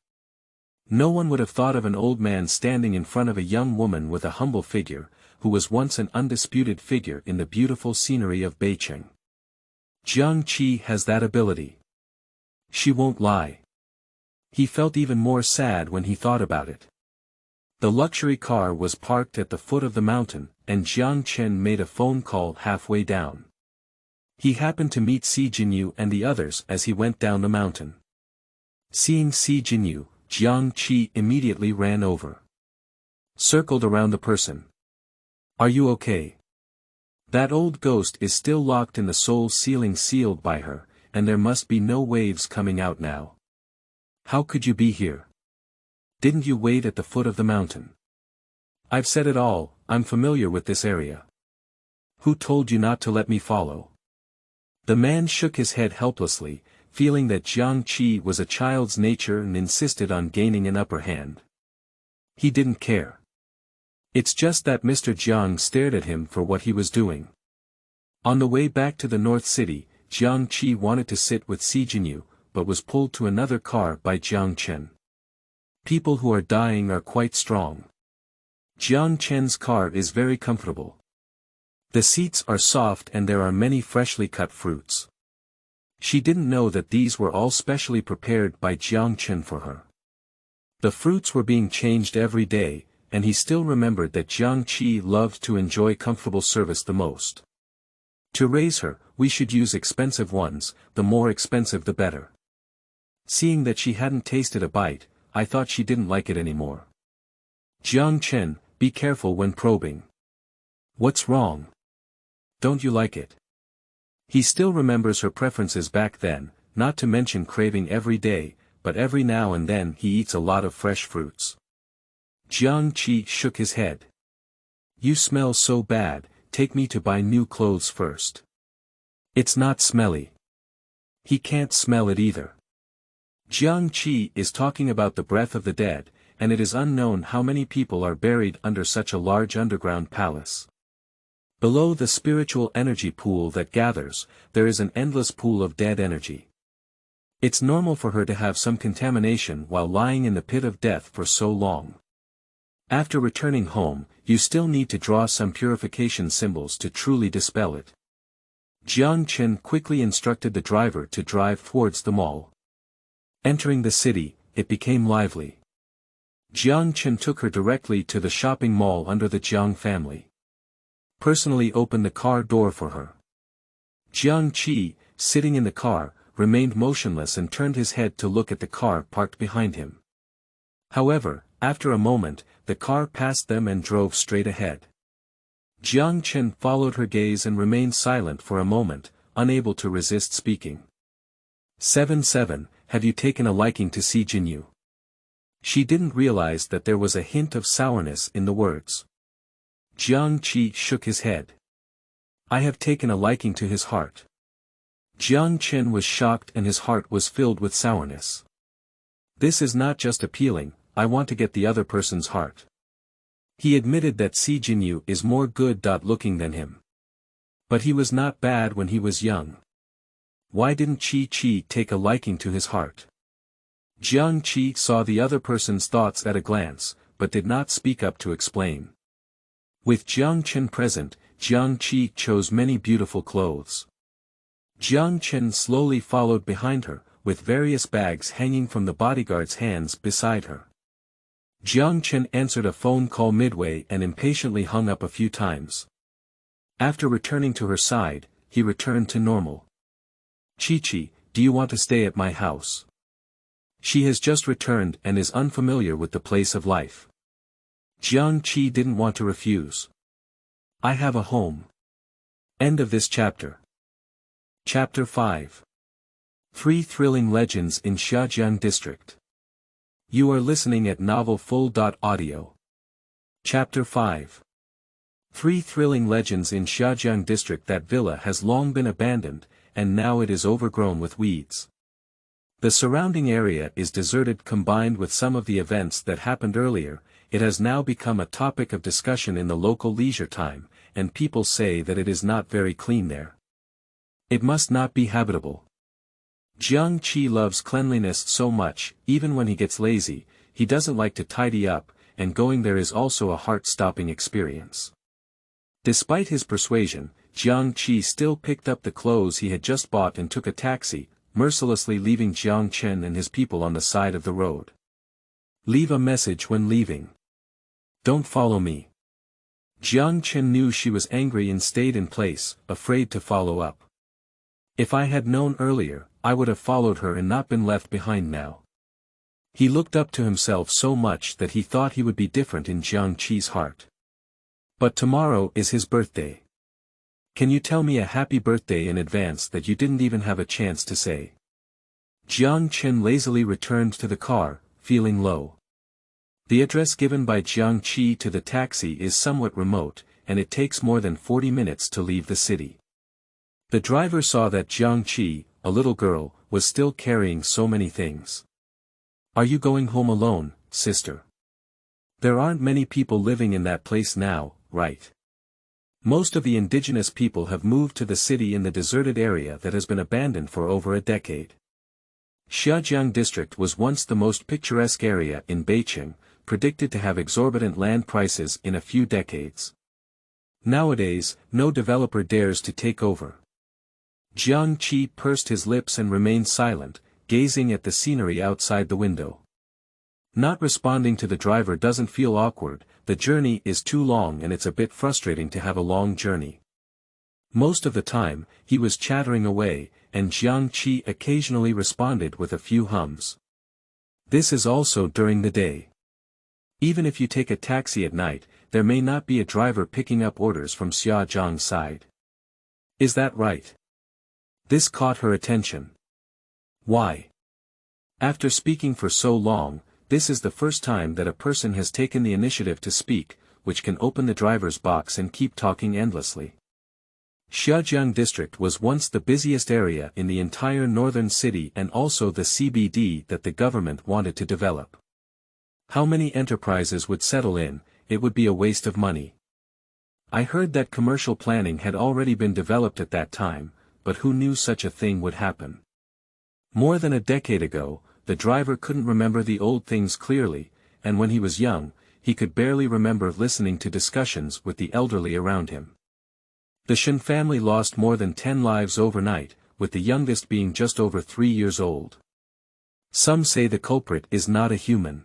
No one would have thought of an old man standing in front of a young woman with a humble figure, who was once an undisputed figure in the beautiful scenery of Beijing. Jiang Qi has that ability. She won't lie. He felt even more sad when he thought about it. The luxury car was parked at the foot of the mountain, and Jiang Chen made a phone call halfway down. He happened to meet Jinyu and the others as he went down the mountain. Seeing Jinyu, Jiang Qi immediately ran over. Circled around the person. Are you okay? That old ghost is still locked in the soul ceiling sealed by her, and there must be no waves coming out now. How could you be here? Didn't you wait at the foot of the mountain? I've said it all, I'm familiar with this area. Who told you not to let me follow? The man shook his head helplessly, feeling that Jiang Qi was a child's nature and insisted on gaining an upper hand. He didn't care. It's just that Mr. Jiang stared at him for what he was doing. On the way back to the North City, Jiang Qi wanted to sit with Jinyu, but was pulled to another car by Jiang Chen. People who are dying are quite strong. Jiang Chen's car is very comfortable. The seats are soft and there are many freshly cut fruits. She didn't know that these were all specially prepared by Jiang Chen for her. The fruits were being changed every day, and he still remembered that Jiang Qi loved to enjoy comfortable service the most. To raise her, we should use expensive ones, the more expensive the better. Seeing that she hadn't tasted a bite, I thought she didn't like it anymore. Jiang Chen, be careful when probing. What's wrong? Don't you like it? He still remembers her preferences back then, not to mention craving every day, but every now and then he eats a lot of fresh fruits. Jiang Qi shook his head. You smell so bad, take me to buy new clothes first. It's not smelly. He can't smell it either. Jiang Qi is talking about the breath of the dead, and it is unknown how many people are buried under such a large underground palace. Below the spiritual energy pool that gathers, there is an endless pool of dead energy. It's normal for her to have some contamination while lying in the pit of death for so long. After returning home, you still need to draw some purification symbols to truly dispel it. Jiang Chen quickly instructed the driver to drive towards the mall. Entering the city, it became lively. Jiang Chen took her directly to the shopping mall under the Jiang family. Personally opened the car door for her. Jiang Qi, sitting in the car, remained motionless and turned his head to look at the car parked behind him. However, after a moment, the car passed them and drove straight ahead. Jiang Chen followed her gaze and remained silent for a moment, unable to resist speaking. 7-7, have you taken a liking to Jinyu? She didn't realize that there was a hint of sourness in the words. Jiang Qi shook his head. I have taken a liking to his heart. Jiang Chen was shocked and his heart was filled with sourness. This is not just appealing, I want to get the other person's heart. He admitted that Jinyu is more good-looking than him. But he was not bad when he was young. Why didn't Qi take a liking to his heart? Jiang Qi saw the other person's thoughts at a glance, but did not speak up to explain. With Jiang Chen present, Jiang Qi chose many beautiful clothes. Jiang Chen slowly followed behind her, with various bags hanging from the bodyguard's hands beside her. Jiang Chen answered a phone call midway and impatiently hung up a few times. After returning to her side, he returned to normal. Qi, do you want to stay at my house? She has just returned and is unfamiliar with the place of life. Jiang Qi didn't want to refuse. I have a home. End of this chapter. Chapter 5. 3 Thrilling Legends in Xiajiang District. You are listening at novelfull.audio. Chapter 5. 3 Thrilling Legends in Xiajiang District. That villa has long been abandoned, and now it is overgrown with weeds. The surrounding area is deserted. Combined with some of the events that happened earlier, it has now become a topic of discussion in the local leisure time, and people say that it is not very clean there. It must not be habitable. Jiang Qi loves cleanliness so much, even when he gets lazy, he doesn't like to tidy up, and going there is also a heart-stopping experience. Despite his persuasion, Jiang Qi still picked up the clothes he had just bought and took a taxi, mercilessly leaving Jiang Chen and his people on the side of the road. Leave a message when leaving. Don't follow me. Jiang Chen knew she was angry and stayed in place, afraid to follow up. If I had known earlier, I would have followed her and not been left behind now. He looked up to himself so much that he thought he would be different in Jiang Qi's heart. But tomorrow is his birthday. Can you tell me a happy birthday in advance that you didn't even have a chance to say? Jiang Chen lazily returned to the car, feeling low. The address given by Jiang Qi to the taxi is somewhat remote, and it takes more than 40 minutes to leave the city. The driver saw that Jiang Qi, a little girl, was still carrying so many things. Are you going home alone, sister? There aren't many people living in that place now, right? Most of the indigenous people have moved to the city in the deserted area that has been abandoned for over a decade. Xiajiang district was once the most picturesque area in Beijing, predicted to have exorbitant land prices in a few decades. Nowadays, no developer dares to take over. Jiang Qi pursed his lips and remained silent, gazing at the scenery outside the window. Not responding to the driver doesn't feel awkward, the journey is too long and it's a bit frustrating to have a long journey. Most of the time, he was chattering away, and Jiang Qi occasionally responded with a few hums. This is also during the day. Even if you take a taxi at night, there may not be a driver picking up orders from Xiajiang's side. Is that right? This caught her attention. Why? After speaking for so long, this is the first time that a person has taken the initiative to speak, which can open the driver's box and keep talking endlessly. Xiajiang district was once the busiest area in the entire northern city and also the CBD that the government wanted to develop. How many enterprises would settle in? It would be a waste of money. I heard that commercial planning had already been developed at that time, but who knew such a thing would happen? More than a decade ago, the driver couldn't remember the old things clearly, and when he was young, he could barely remember listening to discussions with the elderly around him. The Shen family lost more than 10 lives overnight, with the youngest being just over 3 years old. Some say the culprit is not a human.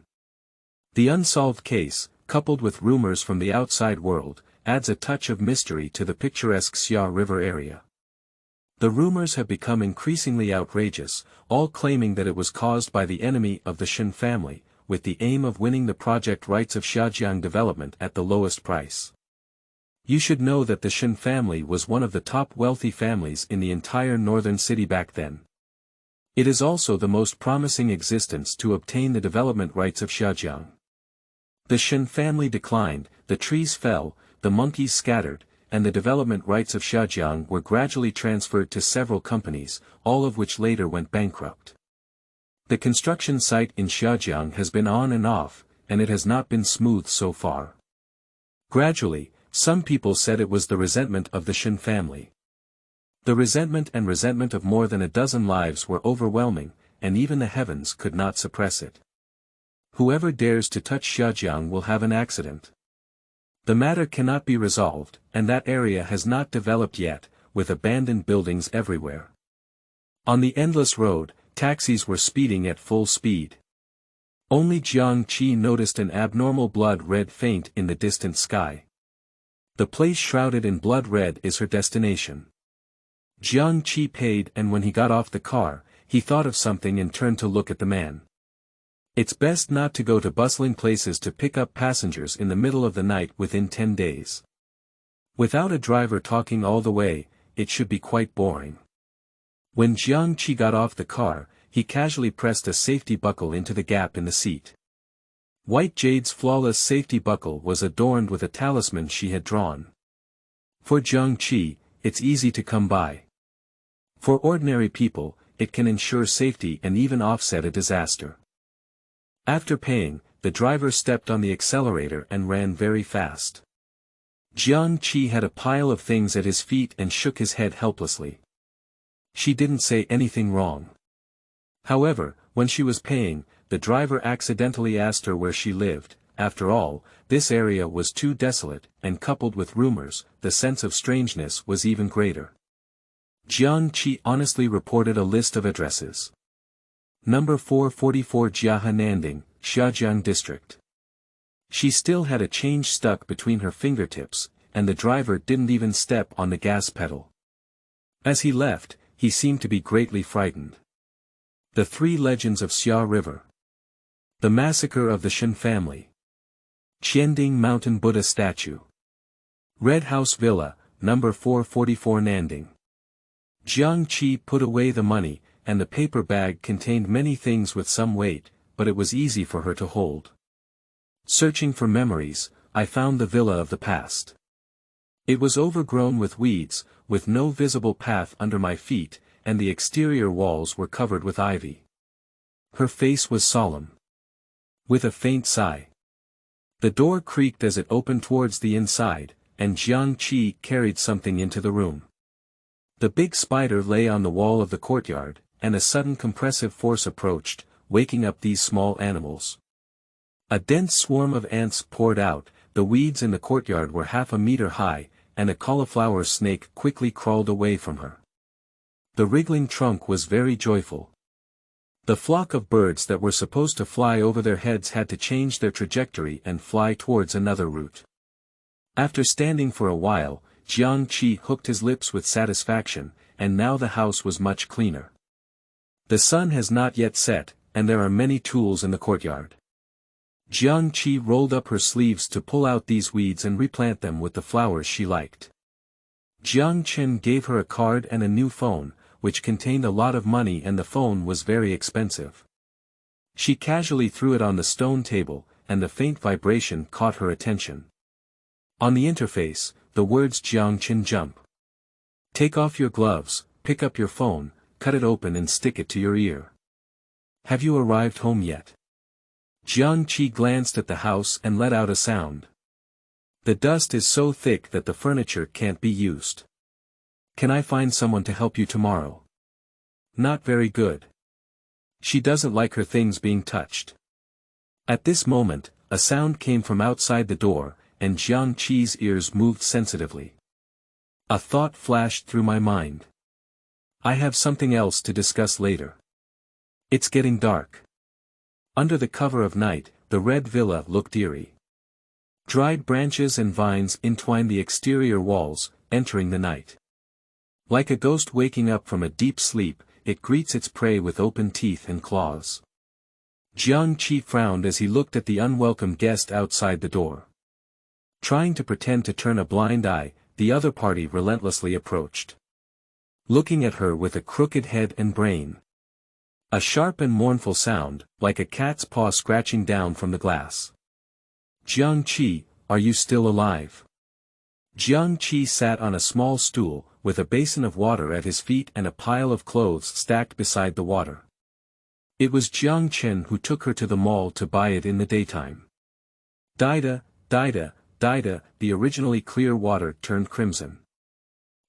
The unsolved case, coupled with rumors from the outside world, adds a touch of mystery to the picturesque Xia River area. The rumors have become increasingly outrageous, all claiming that it was caused by the enemy of the Shen family, with the aim of winning the project rights of Xiajiang development at the lowest price. You should know that the Shen family was one of the top wealthy families in the entire northern city back then. It is also the most promising existence to obtain the development rights of Xiajiang. The Shen family declined, the trees fell, the monkeys scattered, and the development rights of Xiajiang were gradually transferred to several companies, all of which later went bankrupt. The construction site in Xiajiang has been on and off, and it has not been smooth so far. Gradually, some people said it was the resentment of the Shen family. The resentment of more than a dozen lives were overwhelming, and even the heavens could not suppress it. Whoever dares to touch Xiajiang will have an accident. The matter cannot be resolved, and that area has not developed yet, with abandoned buildings everywhere. On the endless road, taxis were speeding at full speed. Only Jiang Qi noticed an abnormal blood-red faint in the distant sky. The place shrouded in blood red is her destination. Jiang Qi paid, and when he got off the car, he thought of something and turned to look at the man. It's best not to go to bustling places to pick up passengers in the middle of the night within 10 days. Without a driver talking all the way, it should be quite boring. When Jiang Qi got off the car, he casually pressed a safety buckle into the gap in the seat. White Jade's flawless safety buckle was adorned with a talisman she had drawn. For Jiang Qi, it's easy to come by. For ordinary people, it can ensure safety and even offset a disaster. After paying, the driver stepped on the accelerator and ran very fast. Jiang Qi had a pile of things at his feet and shook his head helplessly. She didn't say anything wrong. However, when she was paying, the driver accidentally asked her where she lived. After all, this area was too desolate, and coupled with rumors, the sense of strangeness was even greater. Jiang Qi honestly reported a list of addresses. Number 444 Jiahananding, Xiajiang District. She still had a change stuck between her fingertips, and the driver didn't even step on the gas pedal. As he left, he seemed to be greatly frightened. The Three Legends of Xia River. The Massacre of the Shen Family. Qianding Mountain Buddha Statue. Red House Villa, number 444 Nanding. Jiang Qi put away the money, and the paper bag contained many things with some weight, but it was easy for her to hold. Searching for memories, I found the villa of the past. It was overgrown with weeds, with no visible path under my feet, and the exterior walls were covered with ivy. Her face was solemn. With a faint sigh. The door creaked as it opened towards the inside, and Jiang Qi carried something into the room. The big spider lay on the wall of the courtyard, and a sudden compressive force approached, waking up these small animals. A dense swarm of ants poured out, the weeds in the courtyard were half a meter high, and a cauliflower snake quickly crawled away from her. The wriggling trunk was very joyful. The flock of birds that were supposed to fly over their heads had to change their trajectory and fly towards another route. After standing for a while, Jiang Qi hooked his lips with satisfaction, and now the house was much cleaner. The sun has not yet set, and there are many tools in the courtyard. Jiang Qi rolled up her sleeves to pull out these weeds and replant them with the flowers she liked. Jiang Chen gave her a card and a new phone, which contained a lot of money, and the phone was very expensive. She casually threw it on the stone table, and the faint vibration caught her attention. On the interface, the words Jiang Chen jump. Take off your gloves, pick up your phone, cut it open and stick it to your ear. Have you arrived home yet? Jiang Qi glanced at the house and let out a sound. The dust is so thick that the furniture can't be used. Can I find someone to help you tomorrow? Not very good. She doesn't like her things being touched. At this moment, a sound came from outside the door, and Jiang Qi's ears moved sensitively. A thought flashed through my mind. I have something else to discuss later. It's getting dark. Under the cover of night, the red villa looked eerie. Dried branches and vines entwined the exterior walls, entering the night. Like a ghost waking up from a deep sleep, it greets its prey with open teeth and claws. Jiang Qi frowned as he looked at the unwelcome guest outside the door. Trying to pretend to turn a blind eye, the other party relentlessly approached. Looking at her with a crooked head and brain. A sharp and mournful sound, like a cat's paw scratching down from the glass. Jiang Qi, are you still alive? Jiang Qi sat on a small stool, with a basin of water at his feet and a pile of clothes stacked beside the water. It was Jiang Qi who took her to the mall to buy it in the daytime. Dida, the originally clear water turned crimson.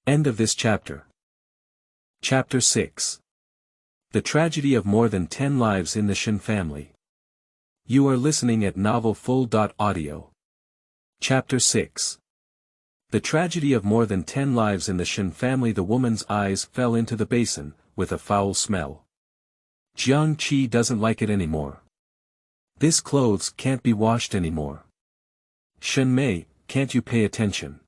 End of this chapter. Chapter 6. The Tragedy of More Than 10 Lives in the Shen Family. You are listening at novelfull.audio. Chapter 6. The Tragedy of More Than 10 Lives in the Shen Family. The woman's eyes fell into the basin, with a foul smell. Jiang Qi doesn't like it anymore. This clothes can't be washed anymore. Shen, can't you pay attention?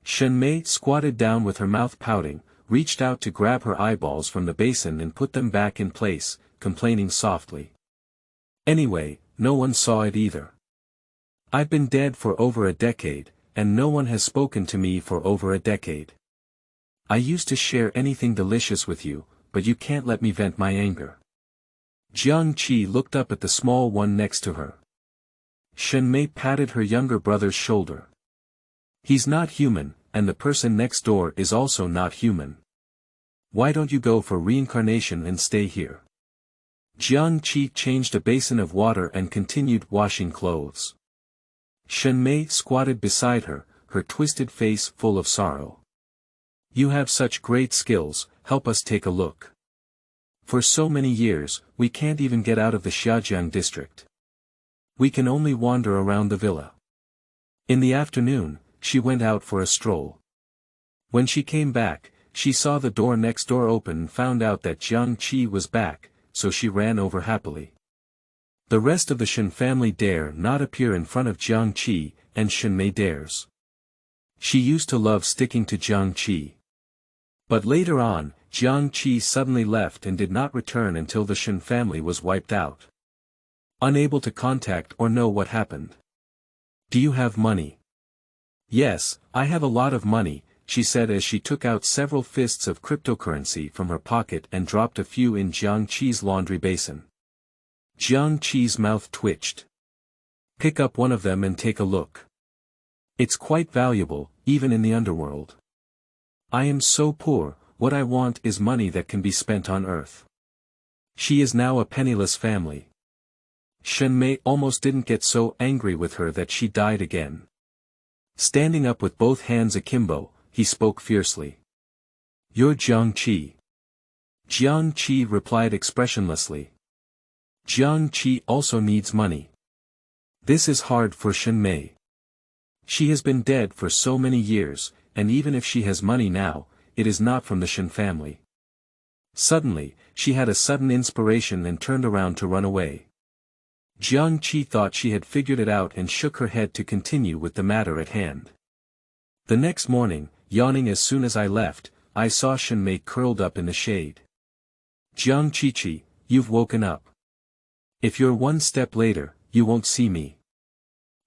Shen squatted down with her mouth pouting, reached out to grab her eyeballs from the basin and put them back in place, complaining softly. Anyway, no one saw it either. I've been dead for over a decade, and no one has spoken to me for over a decade. I used to share anything delicious with you, but you can't let me vent my anger. Jiang Qi looked up at the small one next to her. Shen patted her younger brother's shoulder. He's not human, and the person next door is also not human. Why don't you go for reincarnation and stay here? Jiang Qi changed a basin of water and continued washing clothes. Shen squatted beside her, her twisted face full of sorrow. You have such great skills, help us take a look. For so many years, we can't even get out of the Xiajiang district. We can only wander around the villa. In the afternoon, she went out for a stroll. When she came back, she saw the door next door open and found out that Jiang Qi was back, so she ran over happily. The rest of the Shen family dare not appear in front of Jiang Qi, and Shen dares. She used to love sticking to Jiang Qi. But later on, Jiang Qi suddenly left and did not return until the Shen family was wiped out. Unable to contact or know what happened. Do you have money? Yes, I have a lot of money, she said as she took out several fists of cryptocurrency from her pocket and dropped a few in Jiang Qi's laundry basin. Jiang Qi's mouth twitched. Pick up one of them and take a look. It's quite valuable, even in the underworld. I am so poor, what I want is money that can be spent on earth. She is now a penniless family. Shen almost didn't get so angry with her that she died again. Standing up with both hands akimbo, he spoke fiercely. You're Jiang Qi. Jiang Qi replied expressionlessly. Jiang Qi also needs money. This is hard for Shen. She has been dead for so many years, and even if she has money now, it is not from the Shen family. Suddenly, she had a sudden inspiration and turned around to run away. Jiang Qi thought she had figured it out and shook her head to continue with the matter at hand. The next morning, yawning as soon as I left, I saw Shen curled up in the shade. Jiang Qi, you've woken up. If you're one step later, you won't see me.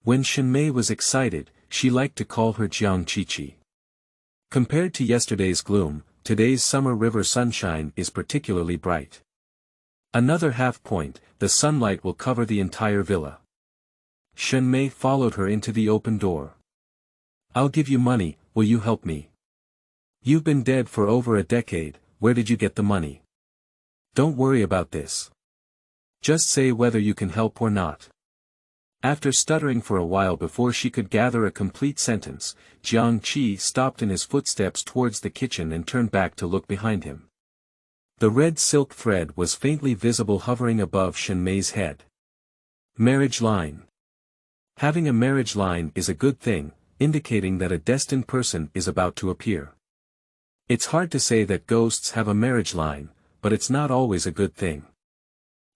When Shen was excited, she liked to call her Jiang Qi. Compared to yesterday's gloom, today's summer river sunshine is particularly bright. Another half point, the sunlight will cover the entire villa. Shen followed her into the open door. I'll give you money, will you help me? You've been dead for over a decade, where did you get the money? Don't worry about this. Just say whether you can help or not. After stuttering for a while before she could gather a complete sentence, Jiang Qi stopped in his footsteps towards the kitchen and turned back to look behind him. The red silk thread was faintly visible hovering above Shen's head. Marriage line. Having a marriage line is a good thing, indicating that a destined person is about to appear. It's hard to say that ghosts have a marriage line, but it's not always a good thing.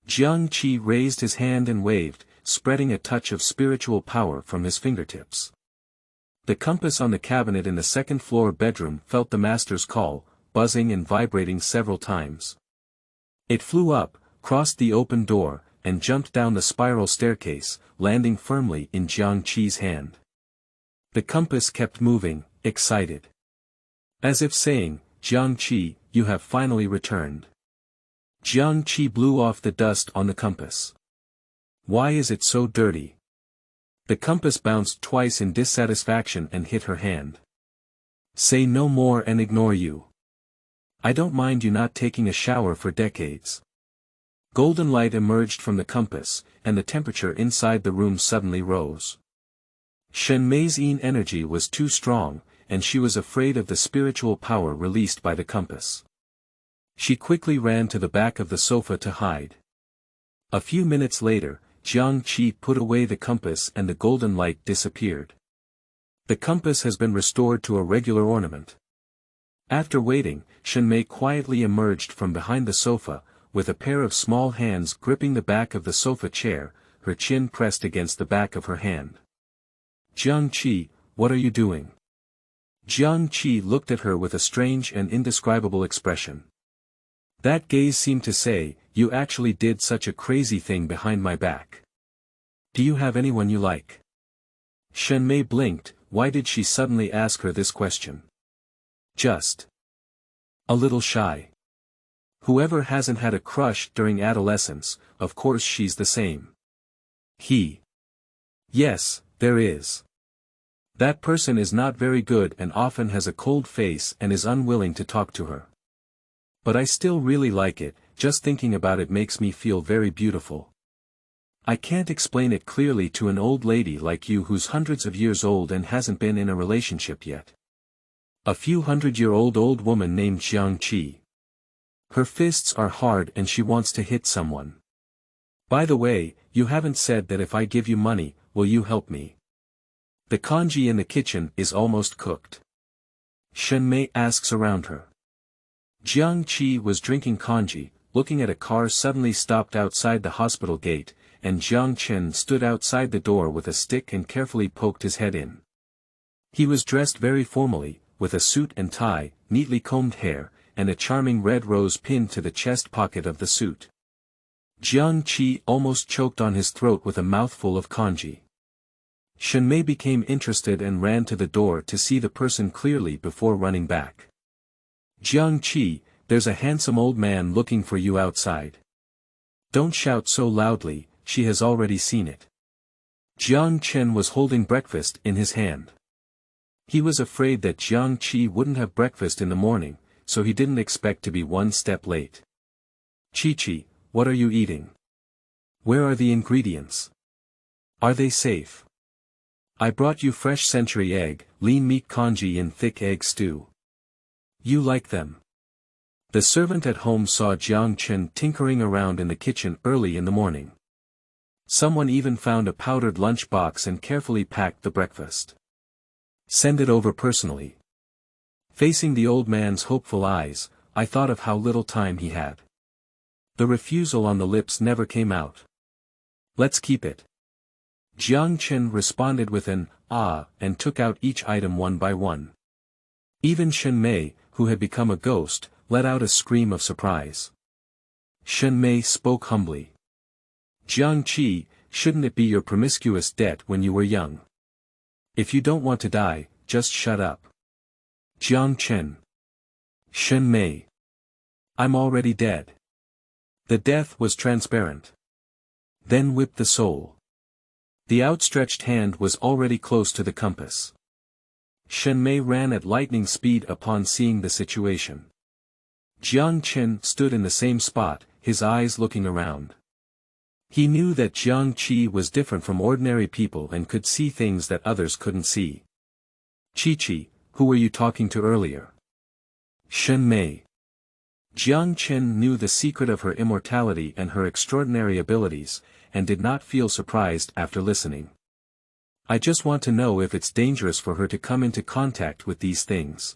Jiang Qi raised his hand and waved, spreading a touch of spiritual power from his fingertips. The compass on the cabinet in the second-floor bedroom felt the master's call, buzzing and vibrating several times. It flew up, crossed the open door, and jumped down the spiral staircase, landing firmly in Jiang Qi's hand. The compass kept moving, excited. As if saying, Jiang Qi, you have finally returned. Jiang Qi blew off the dust on the compass. Why is it so dirty? The compass bounced twice in dissatisfaction and hit her hand. Say no more and ignore you. I don't mind you not taking a shower for decades. Golden light emerged from the compass, and the temperature inside the room suddenly rose. Shen Mei's yin energy was too strong, and she was afraid of the spiritual power released by the compass. She quickly ran to the back of the sofa to hide. A few minutes later, Jiang Qi put away the compass and the golden light disappeared. The compass has been restored to a regular ornament. After waiting, Shen Mei quietly emerged from behind the sofa, with a pair of small hands gripping the back of the sofa chair, her chin pressed against the back of her hand. Jiang Qi, what are you doing? Jiang Qi looked at her with a strange and indescribable expression. That gaze seemed to say, you actually did such a crazy thing behind my back. Do you have anyone you like? Shen Mei blinked. Why did she suddenly ask her this question? Just a little shy. Whoever hasn't had a crush during adolescence, of course she's the same. Yes, there is. That person is not very good and often has a cold face and is unwilling to talk to her. But I still really like it, just thinking about it makes me feel very beautiful. I can't explain it clearly to an old lady like you who's hundreds of years old and hasn't been in a relationship yet. A few hundred-year-old old woman named Jiang Qi. Her fists are hard and she wants to hit someone. By the way, you haven't said that if I give you money, will you help me? The congee in the kitchen is almost cooked. Shen Mei asks around her. Jiang Qi was drinking congee, looking at a car suddenly stopped outside the hospital gate, and Jiang Chen stood outside the door with a stick and carefully poked his head in. He was dressed very formally, with a suit and tie, neatly combed hair, and a charming red rose pinned to the chest pocket of the suit. Jiang Qi almost choked on his throat with a mouthful of congee. Shen Mei became interested and ran to the door to see the person clearly before running back. Jiang Qi, there's a handsome old man looking for you outside. Don't shout so loudly, she has already seen it. Jiang Chen was holding breakfast in his hand. He was afraid that Jiang Qi wouldn't have breakfast in the morning, so he didn't expect to be one step late. Qi, what are you eating? Where are the ingredients? Are they safe? I brought you fresh century egg, lean meat congee in thick egg stew. You like them? The servant at home saw Jiang Chen tinkering around in the kitchen early in the morning. Someone even found a powdered lunch box and carefully packed the breakfast. Send it over personally. Facing the old man's hopeful eyes, I thought of how little time he had. The refusal on the lips never came out. Let's keep it. Jiang Chen responded with an ah and took out each item one by one. Even Shen Mei, who had become a ghost, let out a scream of surprise. Shen Mei spoke humbly. Jiang Qi, shouldn't it be your promiscuous debt when you were young? If you don't want to die, just shut up. Jiang Chen. Shen Mei. I'm already dead. The death was transparent. Then whipped the soul. The outstretched hand was already close to the compass. Shen Mei ran at lightning speed upon seeing the situation. Jiang Chen stood in the same spot, his eyes looking around. He knew that Jiang Qi was different from ordinary people and could see things that others couldn't see. Qi, who were you talking to earlier? Shen Mei. Jiang Chen knew the secret of her immortality and her extraordinary abilities, and did not feel surprised after listening. I just want to know if it's dangerous for her to come into contact with these things.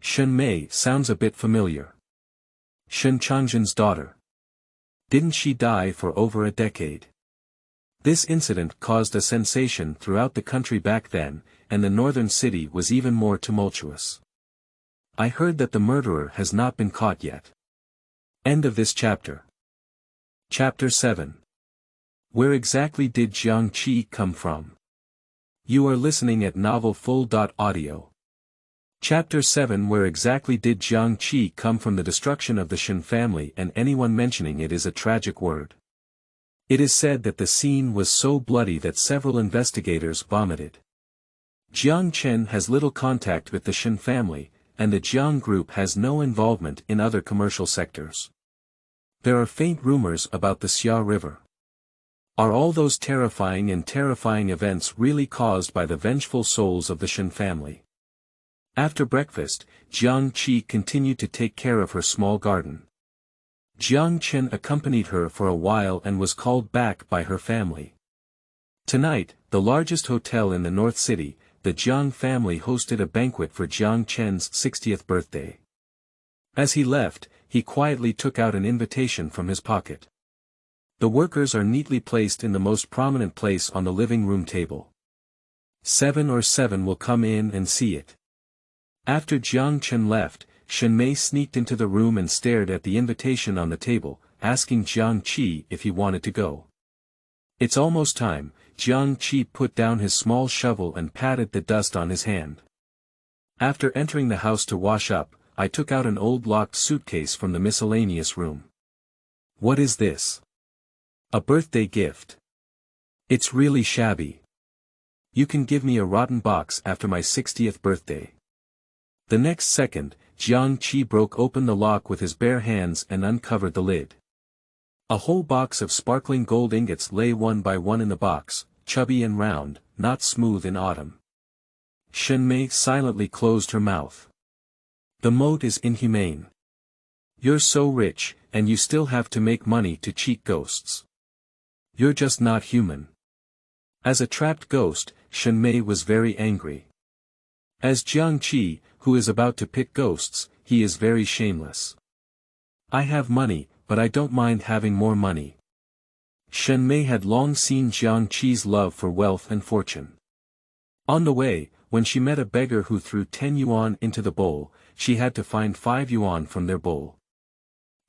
Shen Mei sounds a bit familiar. Shen Changzhen's daughter. Didn't she die for over a decade? This incident caused a sensation throughout the country back then, and the northern city was even more tumultuous. I heard that the murderer has not been caught yet. End of this chapter. Chapter 7. Where exactly did Jiang Qi come from? You are listening at novelfull.audio. Chapter 7. Where exactly did Jiang Qi come from? The destruction of the Shen family, and anyone mentioning it is a tragic word. It is said that the scene was so bloody that several investigators vomited. Jiang Chen has little contact with the Shen family, and the Jiang group has no involvement in other commercial sectors. There are faint rumors about the Xia River. Are all those terrifying events really caused by the vengeful souls of the Shen family? After breakfast, Jiang Qi continued to take care of her small garden. Jiang Chen accompanied her for a while and was called back by her family. Tonight, the largest hotel in the North City, the Jiang family hosted a banquet for Jiang Chen's 60th birthday. As he left, he quietly took out an invitation from his pocket. The workers are neatly placed in the most prominent place on the living room table. 7 or 7 will come in and see it. After Jiang Chen left, Shen sneaked into the room and stared at the invitation on the table, asking Jiang Qi if he wanted to go. It's almost time. Jiang Qi put down his small shovel and patted the dust on his hand. After entering the house to wash up, I took out an old locked suitcase from the miscellaneous room. What is this? A birthday gift. It's really shabby. You can give me a rotten box after my 60th birthday. The next second, Jiang Qi broke open the lock with his bare hands and uncovered the lid. A whole box of sparkling gold ingots lay one by one in the box, chubby and round, not smooth in autumn. Shen silently closed her mouth. The moat is inhumane. You're so rich, and you still have to make money to cheat ghosts. You're just not human. As a trapped ghost, Shen was very angry. As Jiang Qi, who is about to pit ghosts, he is very shameless. I have money, but I don't mind having more money. Shen had long seen Jiang Qi's love for wealth and fortune. On the way, when she met a beggar who threw 10 yuan into the bowl, she had to find 5 yuan from their bowl.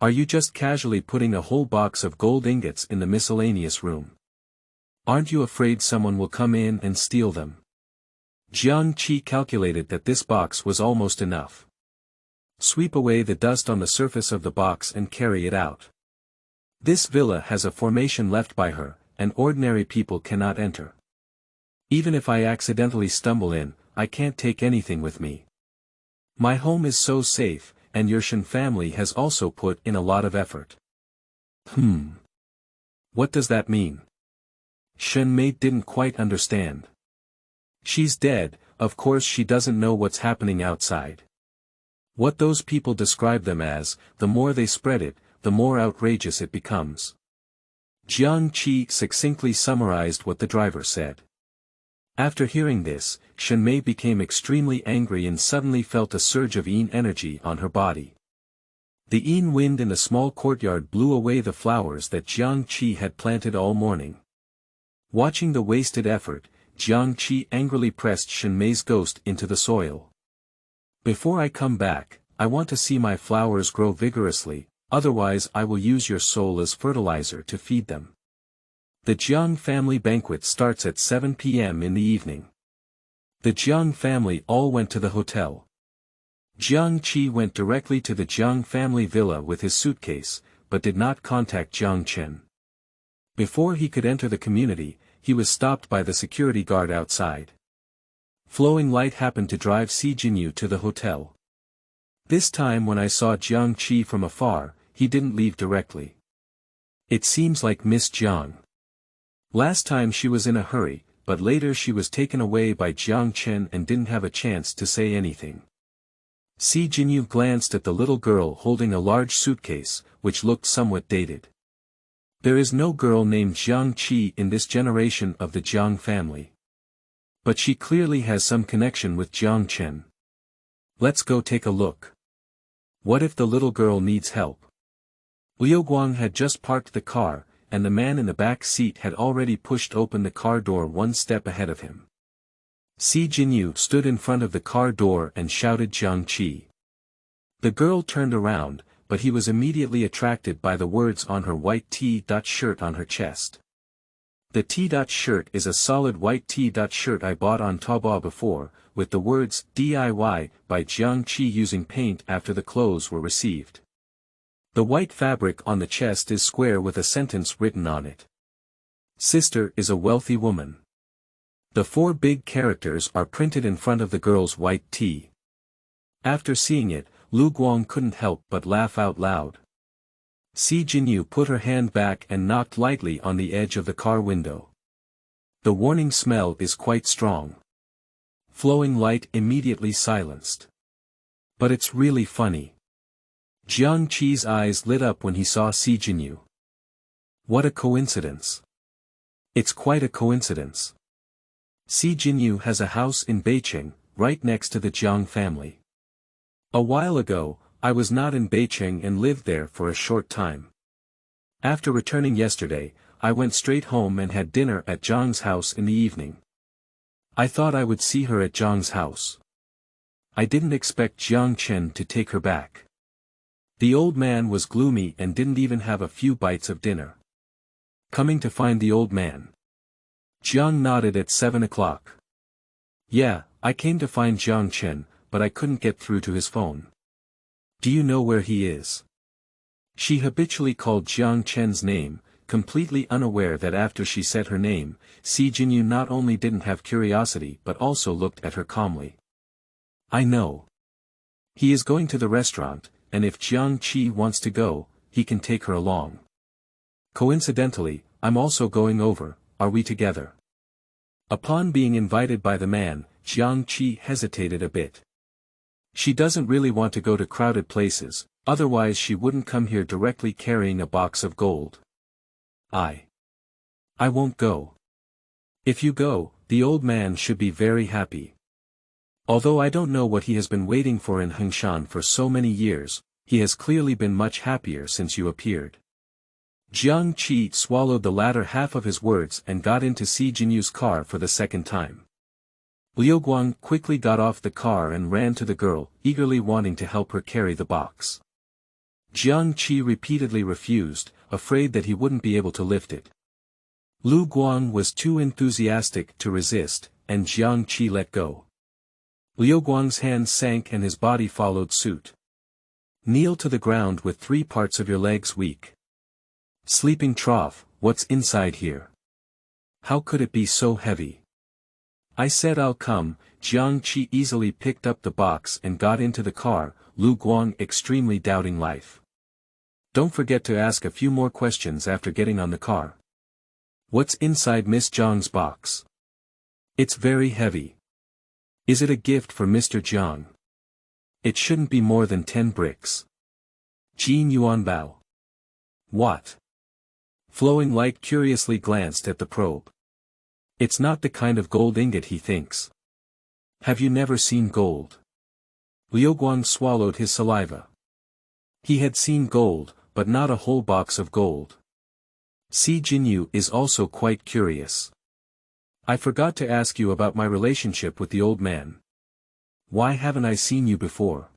Are you just casually putting a whole box of gold ingots in the miscellaneous room? Aren't you afraid someone will come in and steal them? Jiang Qi calculated that this box was almost enough. Sweep away the dust on the surface of the box and carry it out. This villa has a formation left by her, and ordinary people cannot enter. Even if I accidentally stumble in, I can't take anything with me. My home is so safe, and your Shen family has also put in a lot of effort. What does that mean? Shen didn't quite understand. She's dead, of course she doesn't know what's happening outside. What those people describe them as, the more they spread it, the more outrageous it becomes. Jiang Qi succinctly summarized what the driver said. After hearing this, Shen became extremely angry and suddenly felt a surge of yin energy on her body. The yin wind in the small courtyard blew away the flowers that Jiang Qi had planted all morning. Watching the wasted effort, Jiang Qi angrily pressed Shen ghost into the soil. Before I come back, I want to see my flowers grow vigorously, otherwise I will use your soul as fertilizer to feed them. The Jiang family banquet starts at 7 p.m. in the evening. The Jiang family all went to the hotel. Jiang Qi went directly to the Jiang family villa with his suitcase, but did not contact Jiang Chen. Before he could enter the community, he was stopped by the security guard outside. Flowing Light happened to drive Jinyu to the hotel. This time when I saw Jiang Qi from afar, he didn't leave directly. It seems like Miss Jiang. Last time she was in a hurry, but later she was taken away by Jiang Chen and didn't have a chance to say anything. Jinyu glanced at the little girl holding a large suitcase, which looked somewhat dated. There is no girl named Jiang Qi in this generation of the Jiang family. But she clearly has some connection with Jiang Chen. Let's go take a look. What if the little girl needs help? Liu Guang had just parked the car, and the man in the back seat had already pushed open the car door one step ahead of him. Jinyu stood in front of the car door and shouted Jiang Qi. The girl turned around, but he was immediately attracted by the words on her white T-shirt on her chest. The T-shirt is a solid white T-shirt I bought on Taobao before, with the words DIY by Jiang Qi using paint after the clothes were received. The white fabric on the chest is square with a sentence written on it. Sister is a wealthy woman. The 4 big characters are printed in front of the girl's white tee. After seeing it, Lu Guang couldn't help but laugh out loud. Jinyu put her hand back and knocked lightly on the edge of the car window. The warning smell is quite strong. Flowing light immediately silenced. But it's really funny. Jiang Qi's eyes lit up when he saw Jinyu. What a coincidence. It's quite a coincidence. Jinyu has a house in Beiqing, right next to the Jiang family. A while ago, I was not in Beiqing and lived there for a short time. After returning yesterday, I went straight home and had dinner at Jiang's house in the evening. I thought I would see her at Jiang's house. I didn't expect Jiang Chen to take her back. The old man was gloomy and didn't even have a few bites of dinner. Coming to find the old man. Jiang nodded at 7 o'clock. Yeah, I came to find Jiang Chen, but I couldn't get through to his phone. Do you know where he is? She habitually called Jiang Chen's name, completely unaware that after she said her name, Jinyu not only didn't have curiosity but also looked at her calmly. I know. He is going to the restaurant, and if Jiang Qi wants to go, he can take her along. Coincidentally, I'm also going over, are we together? Upon being invited by the man, Jiang Qi hesitated a bit. She doesn't really want to go to crowded places, otherwise she wouldn't come here directly carrying a box of gold. I won't go. If you go, the old man should be very happy. Although I don't know what he has been waiting for in Hengshan for so many years, he has clearly been much happier since you appeared. Jiang Qi swallowed the latter half of his words and got into Jinyu's car for the second time. Liu Guang quickly got off the car and ran to the girl, eagerly wanting to help her carry the box. Jiang Qi repeatedly refused, afraid that he wouldn't be able to lift it. Liu Guang was too enthusiastic to resist, and Jiang Qi let go. Liu Guang's hands sank and his body followed suit. Kneel to the ground with 3 parts of your legs weak. Sleeping trough, what's inside here? How could it be so heavy? I said I'll come. Jiang Qi easily picked up the box and got into the car, Liu Guang extremely doubting life. Don't forget to ask a few more questions after getting on the car. What's inside Miss Jiang's box? It's very heavy. Is it a gift for Mr. Jiang? It shouldn't be more than 10 bricks. Jin Yuanbao. What? Flowing Light curiously glanced at the probe. It's not the kind of gold ingot he thinks. Have you never seen gold? Liu Guang swallowed his saliva. He had seen gold, but not a whole box of gold. Jinyu is also quite curious. I forgot to ask you about my relationship with the old man. Why haven't I seen you before?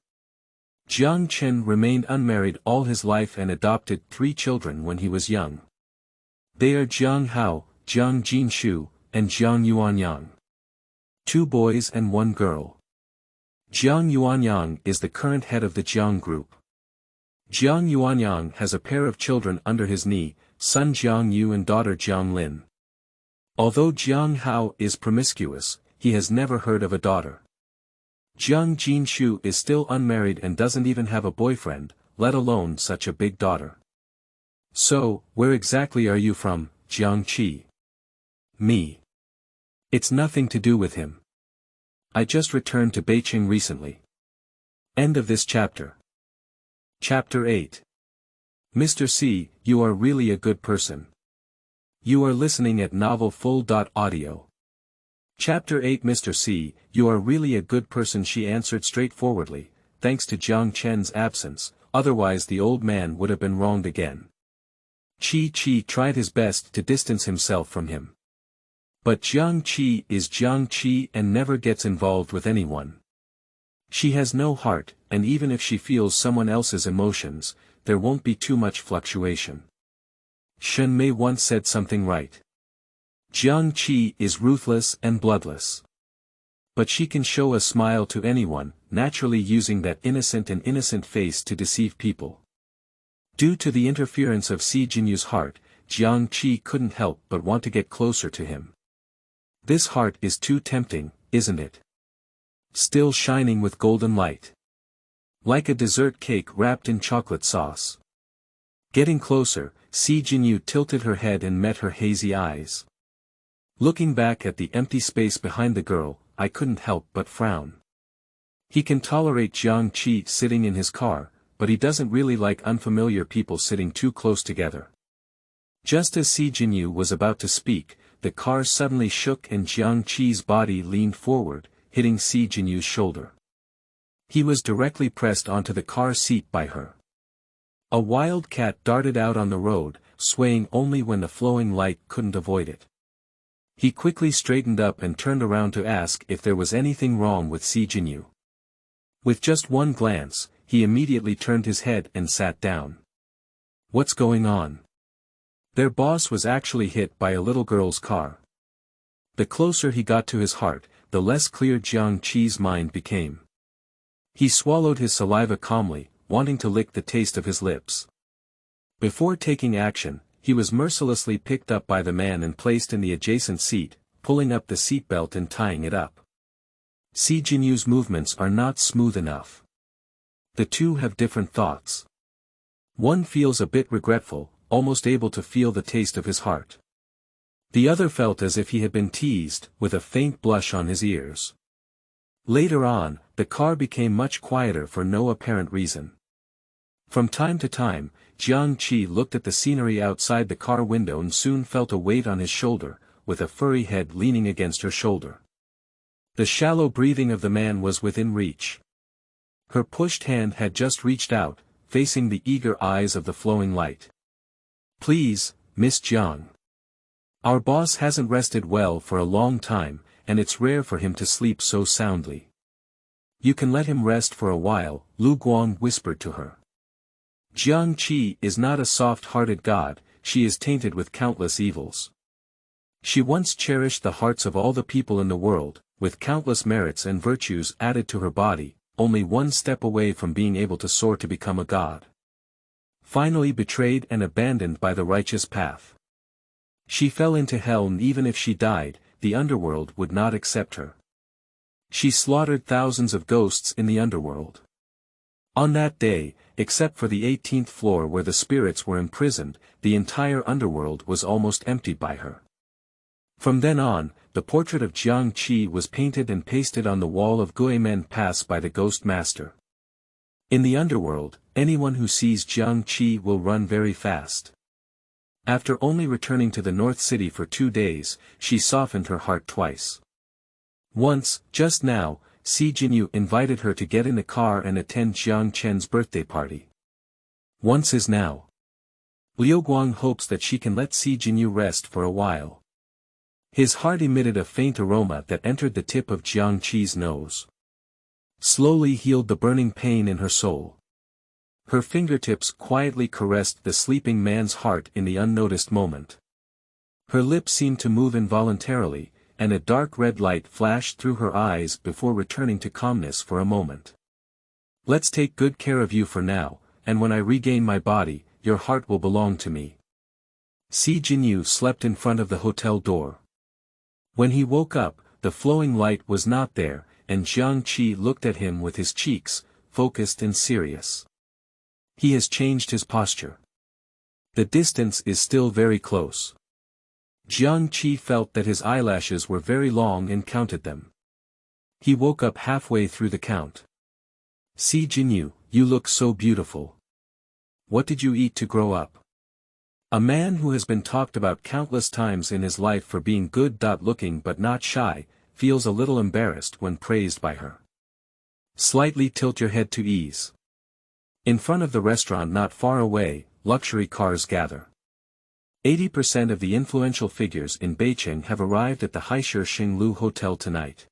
Jiang Chen remained unmarried all his life and adopted 3 children when he was young. They are Jiang Hao, Jiang Jinshu, and Jiang Yuanyang. 2 boys and 1 girl. Jiang Yuanyang is the current head of the Jiang group. Jiang Yuanyang has a pair of children under his knee, son Jiang Yu and daughter Jiang Lin. Although Jiang Hao is promiscuous, he has never heard of a daughter. Jiang Jinshu is still unmarried and doesn't even have a boyfriend, let alone such a big daughter. So, where exactly are you from, Jiang Qi? Me. It's nothing to do with him. I just returned to Beiqing recently. End of this chapter. Chapter 8. Mr. C, you are really a good person. You are listening at novelfull.audio. Chapter 8. Mr. C, you are really a good person, she answered straightforwardly, thanks to Jiang Chen's absence, otherwise the old man would have been wronged again. Qi tried his best to distance himself from him. But Jiang Qi is Jiang Qi and never gets involved with anyone. She has no heart, and even if she feels someone else's emotions, there won't be too much fluctuation. Shen Mei once said something right. Jiang Qi is ruthless and bloodless. But she can show a smile to anyone, naturally using that innocent face to deceive people. Due to the interference of Jinyu's heart, Jiang Qi couldn't help but want to get closer to him. This heart is too tempting, isn't it? Still shining with golden light. Like a dessert cake wrapped in chocolate sauce. Getting closer, Jinyu tilted her head and met her hazy eyes. Looking back at the empty space behind the girl, I couldn't help but frown. He can tolerate Jiang Qi sitting in his car, but he doesn't really like unfamiliar people sitting too close together. Just as Jinyu was about to speak, the car suddenly shook and Jiang Qi's body leaned forward, hitting Jinyu's shoulder. He was directly pressed onto the car seat by her. A wild cat darted out on the road, swaying only when the flowing light couldn't avoid it. He quickly straightened up and turned around to ask if there was anything wrong with Jinyu. With just one glance, he immediately turned his head and sat down. What's going on? Their boss was actually hit by a little girl's car. The closer he got to his heart, the less clear Jiang Qi's mind became. He swallowed his saliva calmly, wanting to lick the taste of his lips. Before taking action, he was mercilessly picked up by the man and placed in the adjacent seat, pulling up the seatbelt and tying it up. Jinyu's movements are not smooth enough. The two have different thoughts. One feels a bit regretful, almost able to feel the taste of his heart. The other felt as if he had been teased, with a faint blush on his ears. Later on, the car became much quieter for no apparent reason. From time to time, Jiang Qi looked at the scenery outside the car window and soon felt a weight on his shoulder, with a furry head leaning against her shoulder. The shallow breathing of the man was within reach. Her pushed hand had just reached out, facing the eager eyes of the flowing light. Please, Miss Jiang. Our boss hasn't rested well for a long time, and it's rare for him to sleep so soundly. You can let him rest for a while, Lu Guang whispered to her. Jiang Qi is not a soft-hearted god, she is tainted with countless evils. She once cherished the hearts of all the people in the world, with countless merits and virtues added to her body, only one step away from being able to soar to become a god. Finally betrayed and abandoned by the righteous path. She fell into hell, and even if she died, the underworld would not accept her. She slaughtered thousands of ghosts in the underworld. On that day, except for the 18th floor where the spirits were imprisoned, the entire underworld was almost emptied by her. From then on, the portrait of Jiang Qi was painted and pasted on the wall of Xuanmen Pass by the Ghost Master. In the underworld, anyone who sees Jiang Qi will run very fast. After only returning to the North City for 2 days, she softened her heart twice. Once, just now, Jinyu invited her to get in the car and attend Jiang Chen's birthday party. Once is now. Liu Guang hopes that she can let Jinyu rest for a while. His heart emitted a faint aroma that entered the tip of Jiang Qi's nose. Slowly healed the burning pain in her soul. Her fingertips quietly caressed the sleeping man's heart in the unnoticed moment. Her lips seemed to move involuntarily, and a dark red light flashed through her eyes before returning to calmness for a moment. Let's take good care of you for now, and when I regain my body, your heart will belong to me. Jinyu slept in front of the hotel door. When he woke up, the flowing light was not there, and Jiang Qi looked at him with his cheeks, focused and serious. He has changed his posture. The distance is still very close. Jiang Qi felt that his eyelashes were very long and counted them. He woke up halfway through the count. Jinyu, you look so beautiful. What did you eat to grow up? A man who has been talked about countless times in his life for being good-looking but not shy, feels a little embarrassed when praised by her. Slightly tilt your head to ease. In front of the restaurant not far away, luxury cars gather. 80% of the influential figures in Beijing have arrived at the Haisher Xinglu Hotel tonight.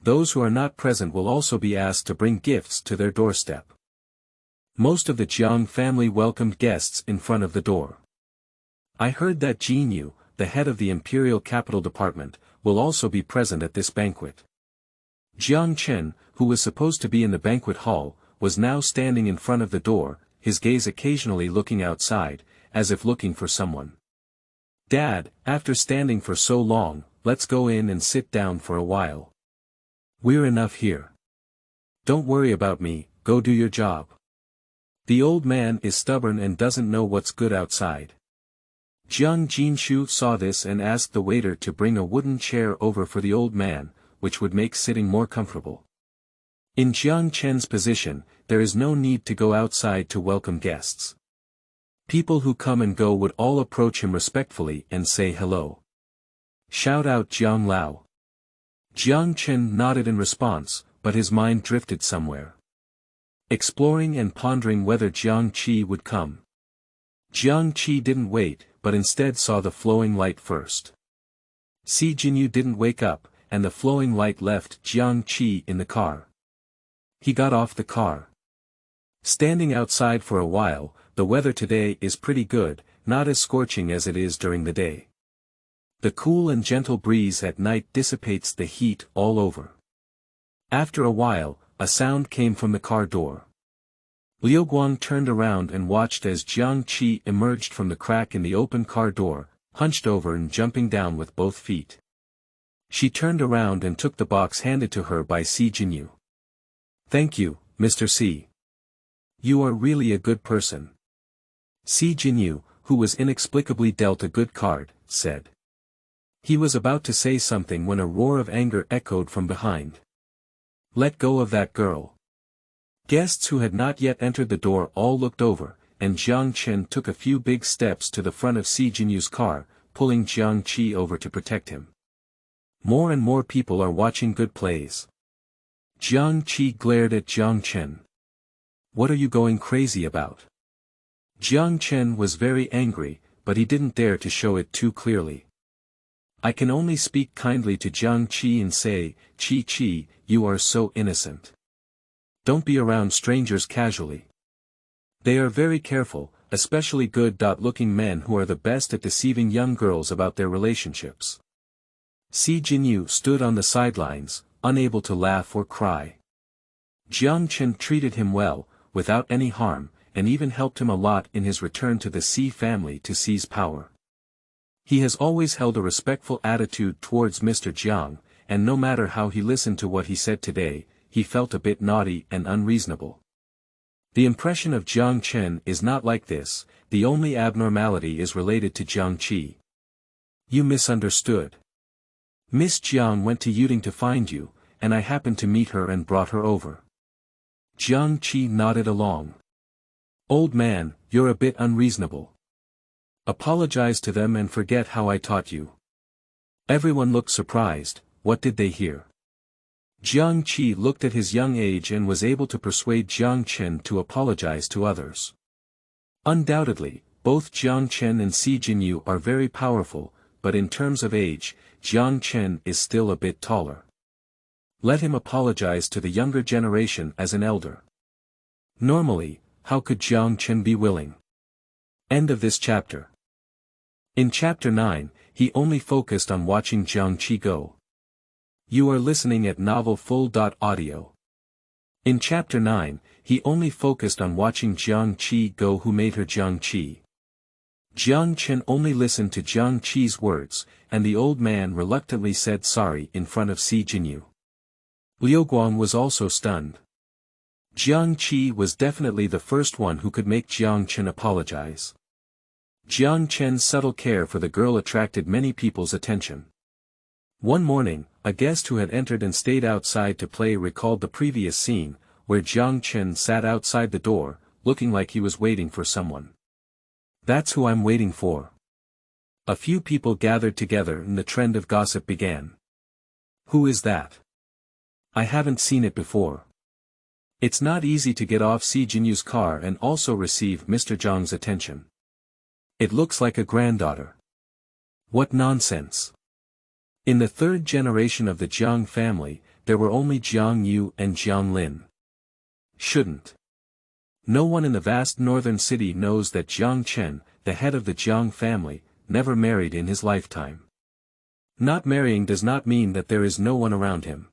Those who are not present will also be asked to bring gifts to their doorstep. Most of the Jiang family welcomed guests in front of the door. I heard that Jinyu, the head of the Imperial Capital Department, will also be present at this banquet. Jiang Chen, who was supposed to be in the banquet hall, was now standing in front of the door, his gaze occasionally looking outside, as if looking for someone. Dad, after standing for so long, let's go in and sit down for a while. We're enough here. Don't worry about me, go do your job. The old man is stubborn and doesn't know what's good outside. Jiang Jinshu saw this and asked the waiter to bring a wooden chair over for the old man, which would make sitting more comfortable. In Jiang Chen's position, there is no need to go outside to welcome guests. People who come and go would all approach him respectfully and say hello. Shout out Jiang Lao. Jiang Chen nodded in response, but his mind drifted somewhere. Exploring and pondering whether Jiang Qi would come. Jiang Qi didn't wait, but instead saw the flowing light first. Jinyu didn't wake up, and the flowing light left Jiang Qi in the car. He got off the car. Standing outside for a while, the weather today is pretty good, not as scorching as it is during the day. The cool and gentle breeze at night dissipates the heat all over. After a while, a sound came from the car door. Liu Guang turned around and watched as Jiang Qi emerged from the crack in the open car door, hunched over and jumping down with both feet. She turned around and took the box handed to her by Jinyu. Thank you, Mr. C. You are really a good person. Jinyu, who was inexplicably dealt a good card, said. He was about to say something when a roar of anger echoed from behind. Let go of that girl. Guests who had not yet entered the door all looked over, and Jiang Chen took a few big steps to the front of Jinyu's car, pulling Jiang Qi over to protect him. More and more people are watching good plays. Jiang Qi glared at Jiang Chen. What are you going crazy about? Jiang Chen was very angry, but he didn't dare to show it too clearly. I can only speak kindly to Jiang Qi and say, Qi, you are so innocent. Don't be around strangers casually. They are very careful, especially good-looking men who are the best at deceiving young girls about their relationships. Jinyu stood on the sidelines, unable to laugh or cry. Jiang Chen treated him well, without any harm, and even helped him a lot in his return to the C family to seize power. He has always held a respectful attitude towards Mr. Jiang, and no matter how he listened to what he said today, he felt a bit naughty and unreasonable. The impression of Jiang Chen is not like this, the only abnormality is related to Jiang Qi. You misunderstood. Miss Jiang went to Yuding to find you, and I happened to meet her and brought her over. Jiang Qi nodded along. Old man, you're a bit unreasonable. Apologize to them and forget how I taught you. Everyone looked surprised. What did they hear? Jiang Qi looked at his young age and was able to persuade Jiang Chen to apologize to others. Undoubtedly, both Jiang Chen and Jinyu are very powerful, but in terms of age, Jiang Chen is still a bit taller. Let him apologize to the younger generation as an elder. Normally, how could Jiang Chen be willing? End of this chapter. In chapter 9, he only focused on watching Jiang Qi go. You are listening at Novel Full.audio. In chapter 9, he only focused on watching Jiang Qi go who made her Jiang Qi. Jiang Chen only listened to Jiang Qi's words, and the old man reluctantly said sorry in front of Jinyu. Liu Guang was also stunned. Jiang Qi was definitely the first one who could make Jiang Chen apologize. Jiang Chen's subtle care for the girl attracted many people's attention. One morning, a guest who had entered and stayed outside to play recalled the previous scene, where Jiang Chen sat outside the door, looking like he was waiting for someone. That's who I'm waiting for. A few people gathered together and the trend of gossip began. Who is that? I haven't seen it before. It's not easy to get off Jinyu's car and also receive Mr. Zhang's attention. It looks like a granddaughter. What nonsense. In the third generation of the Jiang family, there were only Jiang Yu and Jiang Lin. Shouldn't. No one in the vast northern city knows that Jiang Chen, the head of the Jiang family, never married in his lifetime. Not marrying does not mean that there is no one around him.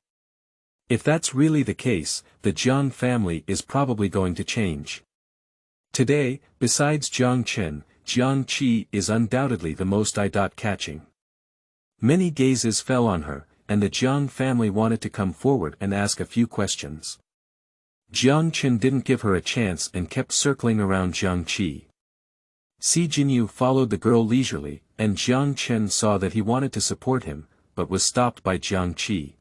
If that's really the case, the Jiang family is probably going to change. Today, besides Jiang Chen, Jiang Qi is undoubtedly the most eye-catching. Many gazes fell on her, and the Jiang family wanted to come forward and ask a few questions. Jiang Qi didn't give her a chance and kept circling around Jiang Qi. Jinyu followed the girl leisurely, and Jiang Qi saw that he wanted to support him, but was stopped by Jiang Qi.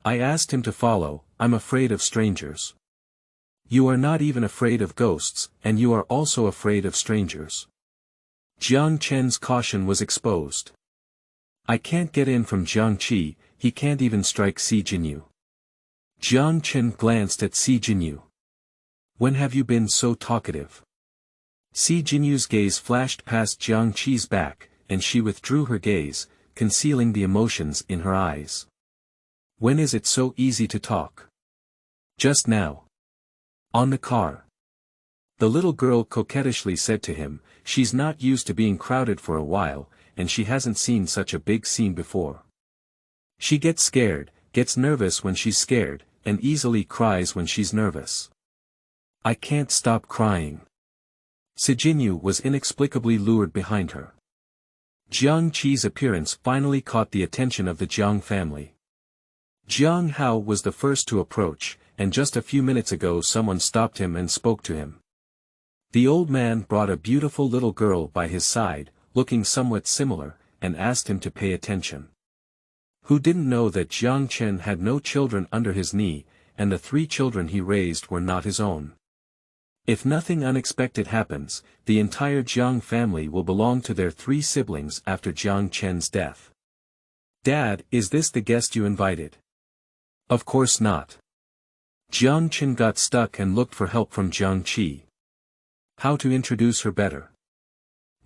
I asked him to follow, I'm afraid of strangers. You are not even afraid of ghosts, and you are also afraid of strangers. Jiang Qi's caution was exposed. I can't get in from Jiang Qi, he can't even strike Jinyu. Jiang Qi glanced at Jinyu. When have you been so talkative? Jinyu's gaze flashed past Jiang Qi's back, and she withdrew her gaze, concealing the emotions in her eyes. When is it so easy to talk? Just now. On the car. The little girl coquettishly said to him, she's not used to being crowded for a while, and she hasn't seen such a big scene before. She gets scared, gets nervous when she's scared, and easily cries when she's nervous. I can't stop crying. Jinyu was inexplicably lured behind her. Jiang Qi's appearance finally caught the attention of the Jiang family. Jiang Hao was the first to approach, and just a few minutes ago someone stopped him and spoke to him. The old man brought a beautiful little girl by his side, looking somewhat similar, and asked him to pay attention. Who didn't know that Jiang Qi had no children under his knee, and the 3 children he raised were not his own? If nothing unexpected happens, the entire Jiang family will belong to their 3 siblings after Jiang Qi's death. Dad, is this the guest you invited? Of course not. Jiang Qi got stuck and looked for help from Jiang Qi. How to introduce her better?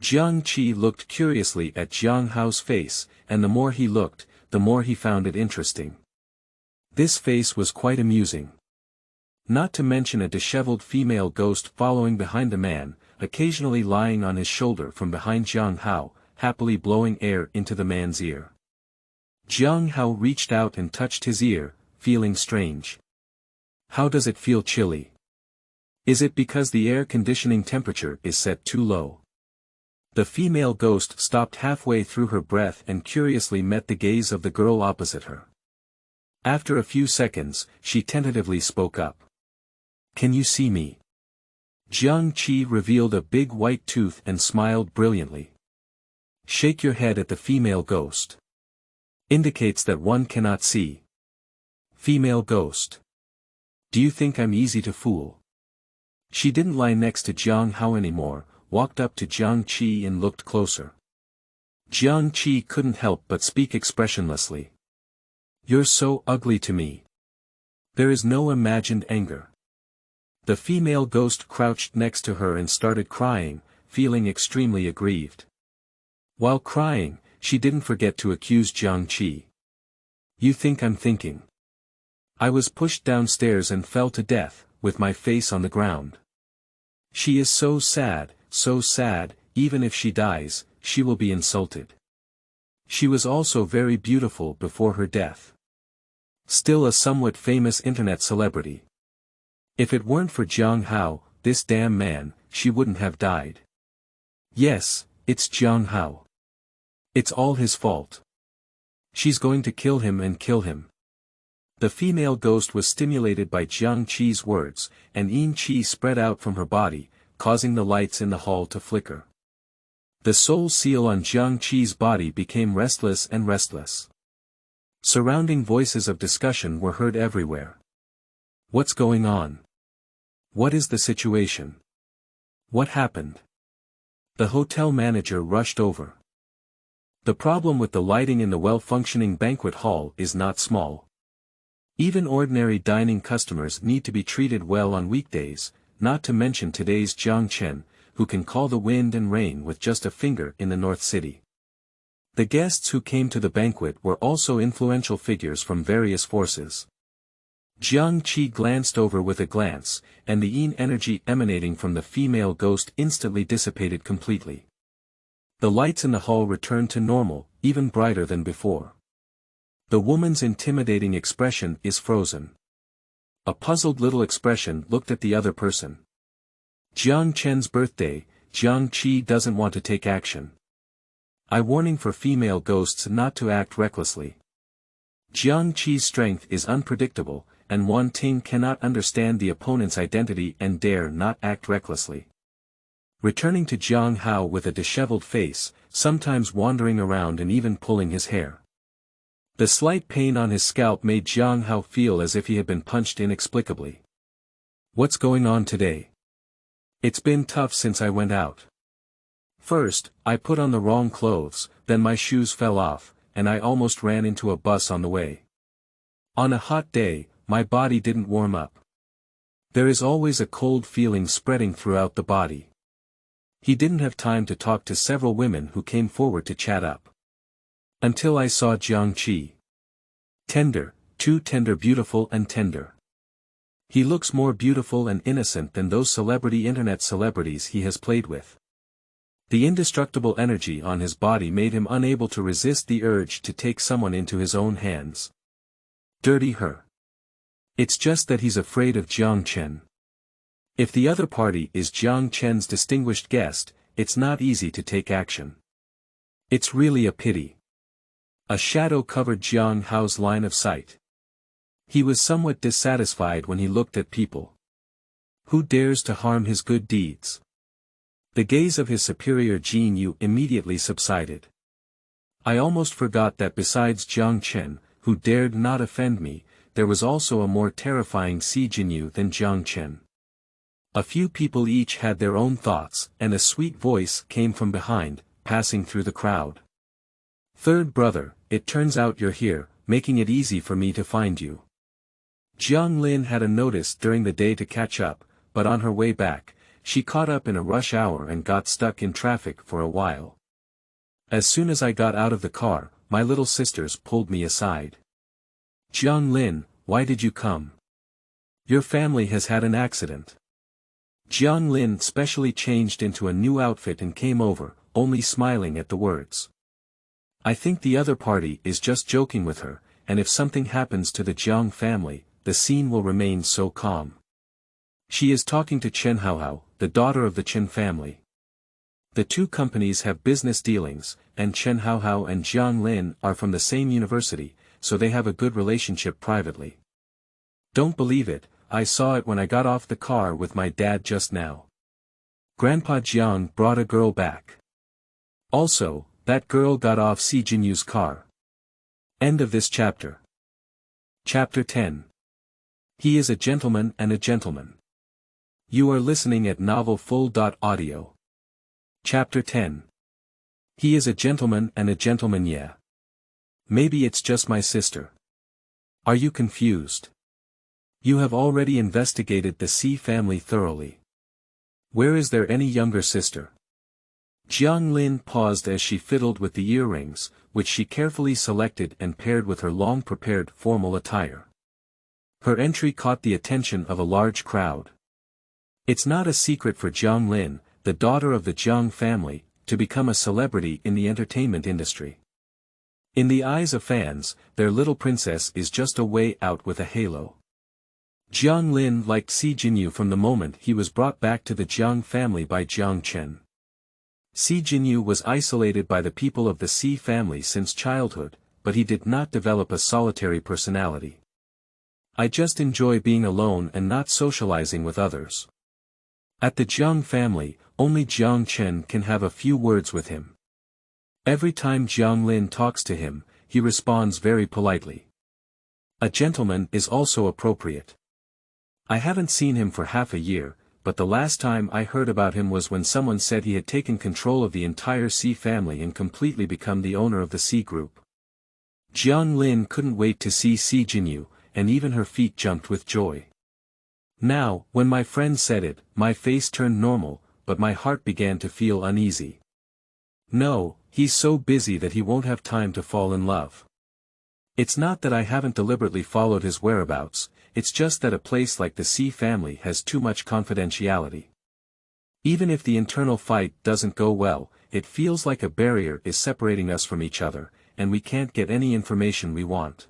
Jiang Qi looked curiously at Jiang Hao's face, and the more he looked, the more he found it interesting. This face was quite amusing. Not to mention a disheveled female ghost following behind the man, occasionally lying on his shoulder from behind Jiang Hao, happily blowing air into the man's ear. Jiang Hao reached out and touched his ear, feeling strange. How does it feel chilly? Is it because the air conditioning temperature is set too low? The female ghost stopped halfway through her breath and curiously met the gaze of the girl opposite her. After a few seconds, she tentatively spoke up. Can you see me? Jiang Qi revealed a big white tooth and smiled brilliantly. Shake your head at the female ghost. Indicates that one cannot see. Female ghost. Do you think I'm easy to fool? She didn't lie next to Jiang Hao anymore, walked up to Jiang Qi and looked closer. Jiang Qi couldn't help but speak expressionlessly. You're so ugly to me. There is no imagined anger. The female ghost crouched next to her and started crying, feeling extremely aggrieved. While crying, she didn't forget to accuse Jiang Qi. You think I'm thinking? I was pushed downstairs and fell to death, with my face on the ground. She is so sad, even if she dies, she will be insulted. She was also very beautiful before her death. Still a somewhat famous internet celebrity. If it weren't for Jiang Hao, this damn man, she wouldn't have died. Yes, it's Jiang Hao. It's all his fault. She's going to kill him and kill him. The female ghost was stimulated by Jiang Qi's words, and yin qi spread out from her body, causing the lights in the hall to flicker. The soul seal on Jiang Qi's body became restless and restless. Surrounding voices of discussion were heard everywhere. What's going on? What is the situation? What happened? The hotel manager rushed over. The problem with the lighting in the well-functioning banquet hall is not small. Even ordinary dining customers need to be treated well on weekdays, not to mention today's Jiang Qi, who can call the wind and rain with just a finger in the North City. The guests who came to the banquet were also influential figures from various forces. Jiang Qi glanced over with a glance, and the yin energy emanating from the female ghost instantly dissipated completely. The lights in the hall returned to normal, even brighter than before. The woman's intimidating expression is frozen. A puzzled little expression looked at the other person. Jiang Qi's birthday, Jiang Qi doesn't want to take action. A warning for female ghosts not to act recklessly. Jiang Qi's strength is unpredictable, and Wan Ting cannot understand the opponent's identity and dare not act recklessly. Returning to Jiang Hao with a disheveled face, sometimes wandering around and even pulling his hair. The slight pain on his scalp made Jiang Hao feel as if he had been punched inexplicably. What's going on today? It's been tough since I went out. First, I put on the wrong clothes, then my shoes fell off, and I almost ran into a bus on the way. On a hot day, my body didn't warm up. There is always a cold feeling spreading throughout the body. He didn't have time to talk to several women who came forward to chat up. Until I saw Jiang Qi. Tender, too tender, beautiful and tender. He looks more beautiful and innocent than those internet celebrities he has played with. The indestructible energy on his body made him unable to resist the urge to take someone into his own hands. Dirty her. It's just that he's afraid of Jiang Chen. If the other party is Jiang Chen's distinguished guest, it's not easy to take action. It's really a pity. A shadow covered Jiang Hao's line of sight. He was somewhat dissatisfied when he looked at people. Who dares to harm his good deeds? The gaze of his superior Jinyu immediately subsided. I almost forgot that besides Jiang Chen, who dared not offend me, there was also a more terrifying Jinyu than Jiang Chen. A few people each had their own thoughts, and a sweet voice came from behind, passing through the crowd. Third brother, it turns out you're here, making it easy for me to find you. Jiang Lin had a notice during the day to catch up, but on her way back, she caught up in a rush hour and got stuck in traffic for a while. As soon as I got out of the car, my little sisters pulled me aside. Jiang Lin, why did you come? Your family has had an accident. Jiang Lin specially changed into a new outfit and came over, only smiling at the words. I think the other party is just joking with her, and if something happens to the Jiang family, the scene will remain so calm. She is talking to Chen Haohao, the daughter of the Chen family. The two companies have business dealings, and Chen Haohao and Jiang Lin are from the same university, so they have a good relationship privately. Don't believe it, I saw it when I got off the car with my dad just now. Grandpa Jiang brought a girl back. Also, that girl got off Jinyu's car. End of this chapter. Chapter 10. He is a gentleman and a gentleman. You are listening at novelfull.audio. Chapter 10. He is a gentleman and a gentleman, yeah. Maybe it's just my sister. Are you confused? You have already investigated the C family thoroughly. Where is there any younger sister? Jiang Lin paused as she fiddled with the earrings, which she carefully selected and paired with her long-prepared formal attire. Her entry caught the attention of a large crowd. It's not a secret for Jiang Lin, the daughter of the Jiang family, to become a celebrity in the entertainment industry. In the eyes of fans, their little princess is just a way out with a halo. Jiang Lin liked Jinyu from the moment he was brought back to the Jiang family by Jiang Chen. Jinyu was isolated by the people of the C family since childhood, but he did not develop a solitary personality. I just enjoy being alone and not socializing with others. At the Jiang family, only Jiang Chen can have a few words with him. Every time Jiang Lin talks to him, he responds very politely. A gentleman is also appropriate. I haven't seen him for half a year, but the last time I heard about him was when someone said he had taken control of the entire C family and completely become the owner of the C group. Jiang Lin couldn't wait to see Jinyu, and even her feet jumped with joy. Now, when my friend said it, my face turned normal, but my heart began to feel uneasy. No, he's so busy that he won't have time to fall in love. It's not that I haven't deliberately followed his whereabouts, it's just that a place like the C family has too much confidentiality. Even if the internal fight doesn't go well, it feels like a barrier is separating us from each other, and we can't get any information we want.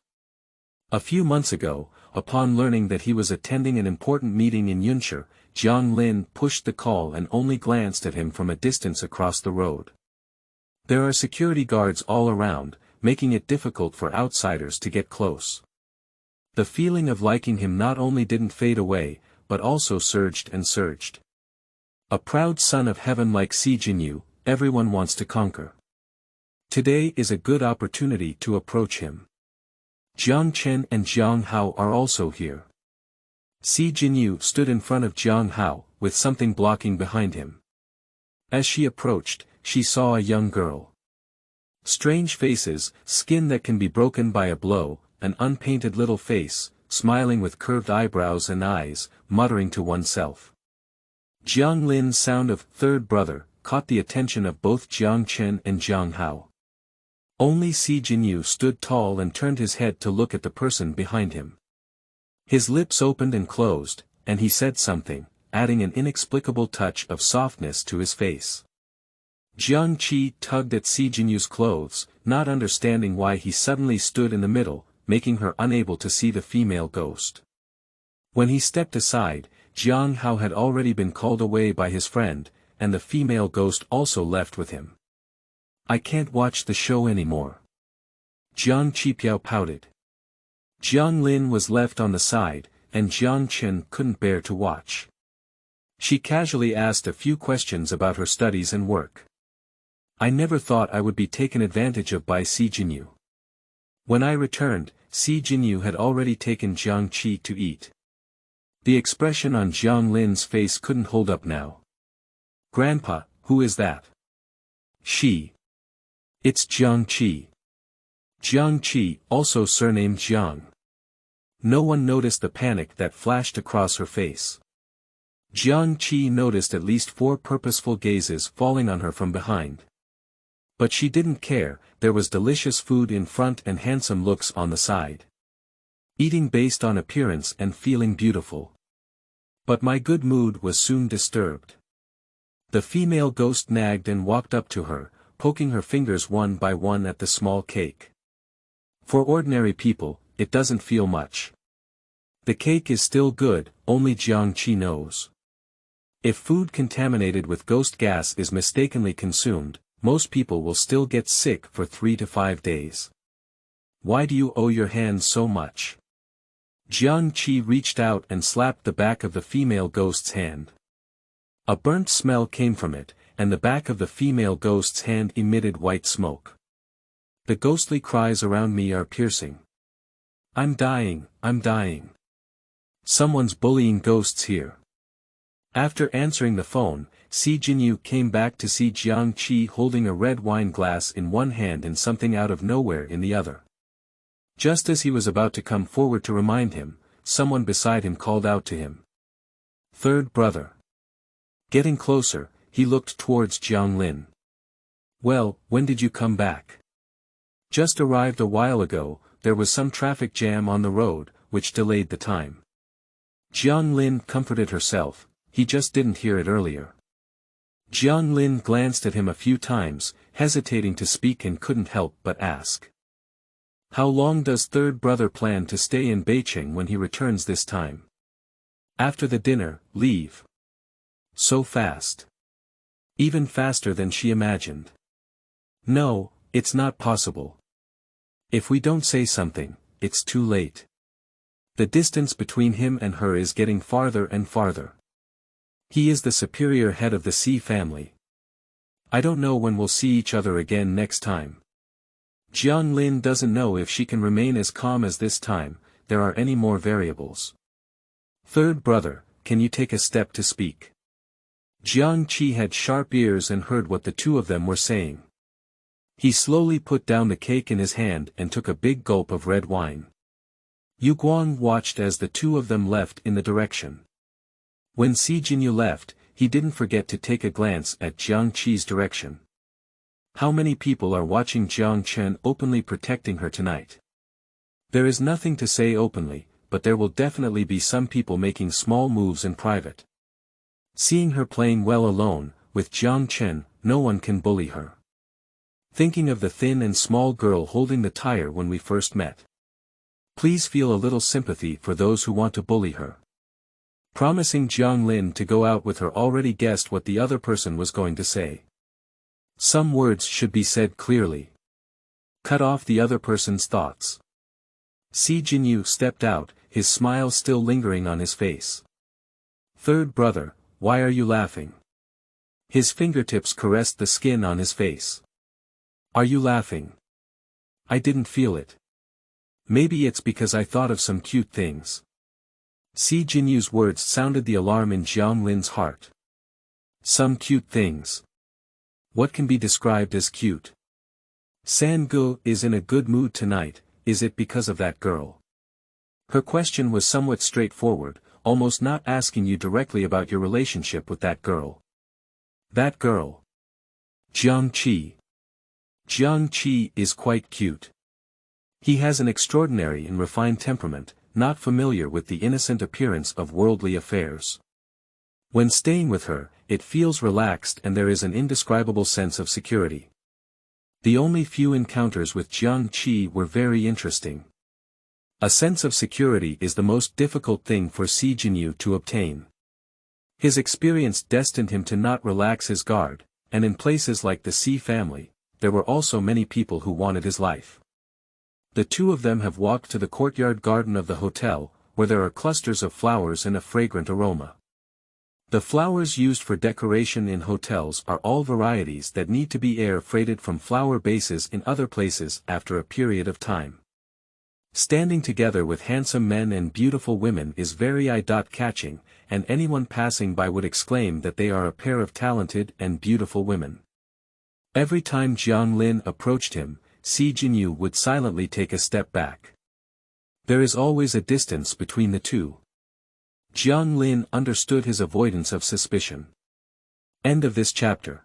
A few months ago, upon learning that he was attending an important meeting in Yunshi, Jiang Lin pushed the call and only glanced at him from a distance across the road. There are security guards all around, making it difficult for outsiders to get close. The feeling of liking him not only didn't fade away, but also surged and surged. A proud son of heaven like Jinyu, everyone wants to conquer. Today is a good opportunity to approach him. Jiang Chen and Jiang Hao are also here. Jinyu stood in front of Jiang Hao, with something blocking behind him. As she approached, she saw a young girl. Strange faces, skin that can be broken by a blow, an unpainted little face, smiling with curved eyebrows and eyes, muttering to oneself. Jiang Lin's sound of third brother caught the attention of both Jiang Chen and Jiang Hao. Only Jinyu stood tall and turned his head to look at the person behind him. His lips opened and closed, and he said something, adding an inexplicable touch of softness to his face. Jiang Qi tugged at Jinyu's clothes, not understanding why he suddenly stood in the middle, making her unable to see the female ghost. When he stepped aside, Jiang Hao had already been called away by his friend, and the female ghost also left with him. I can't watch the show anymore. Jiang Qi pouted. Jiang Lin was left on the side, and Jiang Chen couldn't bear to watch. She casually asked a few questions about her studies and work. I never thought I would be taken advantage of by Jinyu. When I returned, Jinyu had already taken Jiang Qi to eat. The expression on Jiang Lin's face couldn't hold up now. Grandpa, who is that? She. It's Jiang Qi. Jiang Qi, also surnamed Jiang. No one noticed the panic that flashed across her face. Jiang Qi noticed at least 4 purposeful gazes falling on her from behind. But she didn't care, there was delicious food in front and handsome looks on the side. Eating based on appearance and feeling beautiful. But my good mood was soon disturbed. The female ghost nagged and walked up to her, poking her fingers one by one at the small cake. For ordinary people, it doesn't feel much. The cake is still good, only Jiang Qi knows. If food contaminated with ghost gas is mistakenly consumed, most people will still get sick for 3 to 5 days. Why do you owe your hands so much? Jiang Qi reached out and slapped the back of the female ghost's hand. A burnt smell came from it, and the back of the female ghost's hand emitted white smoke. The ghostly cries around me are piercing. I'm dying, I'm dying. Someone's bullying ghosts here. After answering the phone, Jinyu came back to see Jiang Qi holding a red wine glass in one hand and something out of nowhere in the other. Just as he was about to come forward to remind him, someone beside him called out to him. Third brother. Getting closer, he looked towards Jiang Lin. Well, when did you come back? Just arrived a while ago, there was some traffic jam on the road, which delayed the time. Jiang Lin comforted herself, he just didn't hear it earlier. Jiang Lin glanced at him a few times, hesitating to speak and couldn't help but ask. How long does third brother plan to stay in Beijing when he returns this time? After the dinner, leave. So fast. Even faster than she imagined. No, it's not possible. If we don't say something, it's too late. The distance between him and her is getting farther and farther. He is the superior head of the C family. I don't know when we'll see each other again next time. Jiang Lin doesn't know if she can remain as calm as this time, there are any more variables. Third brother, can you take a step to speak? Jiang Qi had sharp ears and heard what the two of them were saying. He slowly put down the cake in his hand and took a big gulp of red wine. Yu Guang watched as the two of them left in the direction. When Jinyu left, he didn't forget to take a glance at Jiang Qi's direction. How many people are watching Jiang Chen openly protecting her tonight? There is nothing to say openly, but there will definitely be some people making small moves in private. Seeing her playing well alone, with Jiang Chen, no one can bully her. Thinking of the thin and small girl holding the tire when we first met. Please feel a little sympathy for those who want to bully her. Promising Jiang Lin to go out with her already guessed what the other person was going to say. Some words should be said clearly. Cut off the other person's thoughts. Jinyu stepped out, his smile still lingering on his face. Third brother, why are you laughing? His fingertips caressed the skin on his face. Are you laughing? I didn't feel it. Maybe it's because I thought of some cute things. Jinyu's words sounded the alarm in Jiang Lin's heart. Some cute things. What can be described as cute? Sangu is in a good mood tonight, is it because of that girl? Her question was somewhat straightforward, almost not asking you directly about your relationship with that girl. That girl. Jiang Qi. Jiang Qi is quite cute. He has an extraordinary and refined temperament, not familiar with the innocent appearance of worldly affairs. When staying with her, it feels relaxed and there is an indescribable sense of security. The only few encounters with Jiang Qi were very interesting. A sense of security is the most difficult thing for Jinyu to obtain. His experience destined him to not relax his guard, and in places like the Xi family, there were also many people who wanted his life. The two of them have walked to the courtyard garden of the hotel, where there are clusters of flowers and a fragrant aroma. The flowers used for decoration in hotels are all varieties that need to be air freighted from flower bases in other places after a period of time. Standing together with handsome men and beautiful women is very eye-catching, and anyone passing by would exclaim that they are a pair of talented and beautiful women. Every time Jiang Lin approached him, Jinyu would silently take a step back. There is always a distance between the two. Jiang Lin understood his avoidance of suspicion. End of this chapter.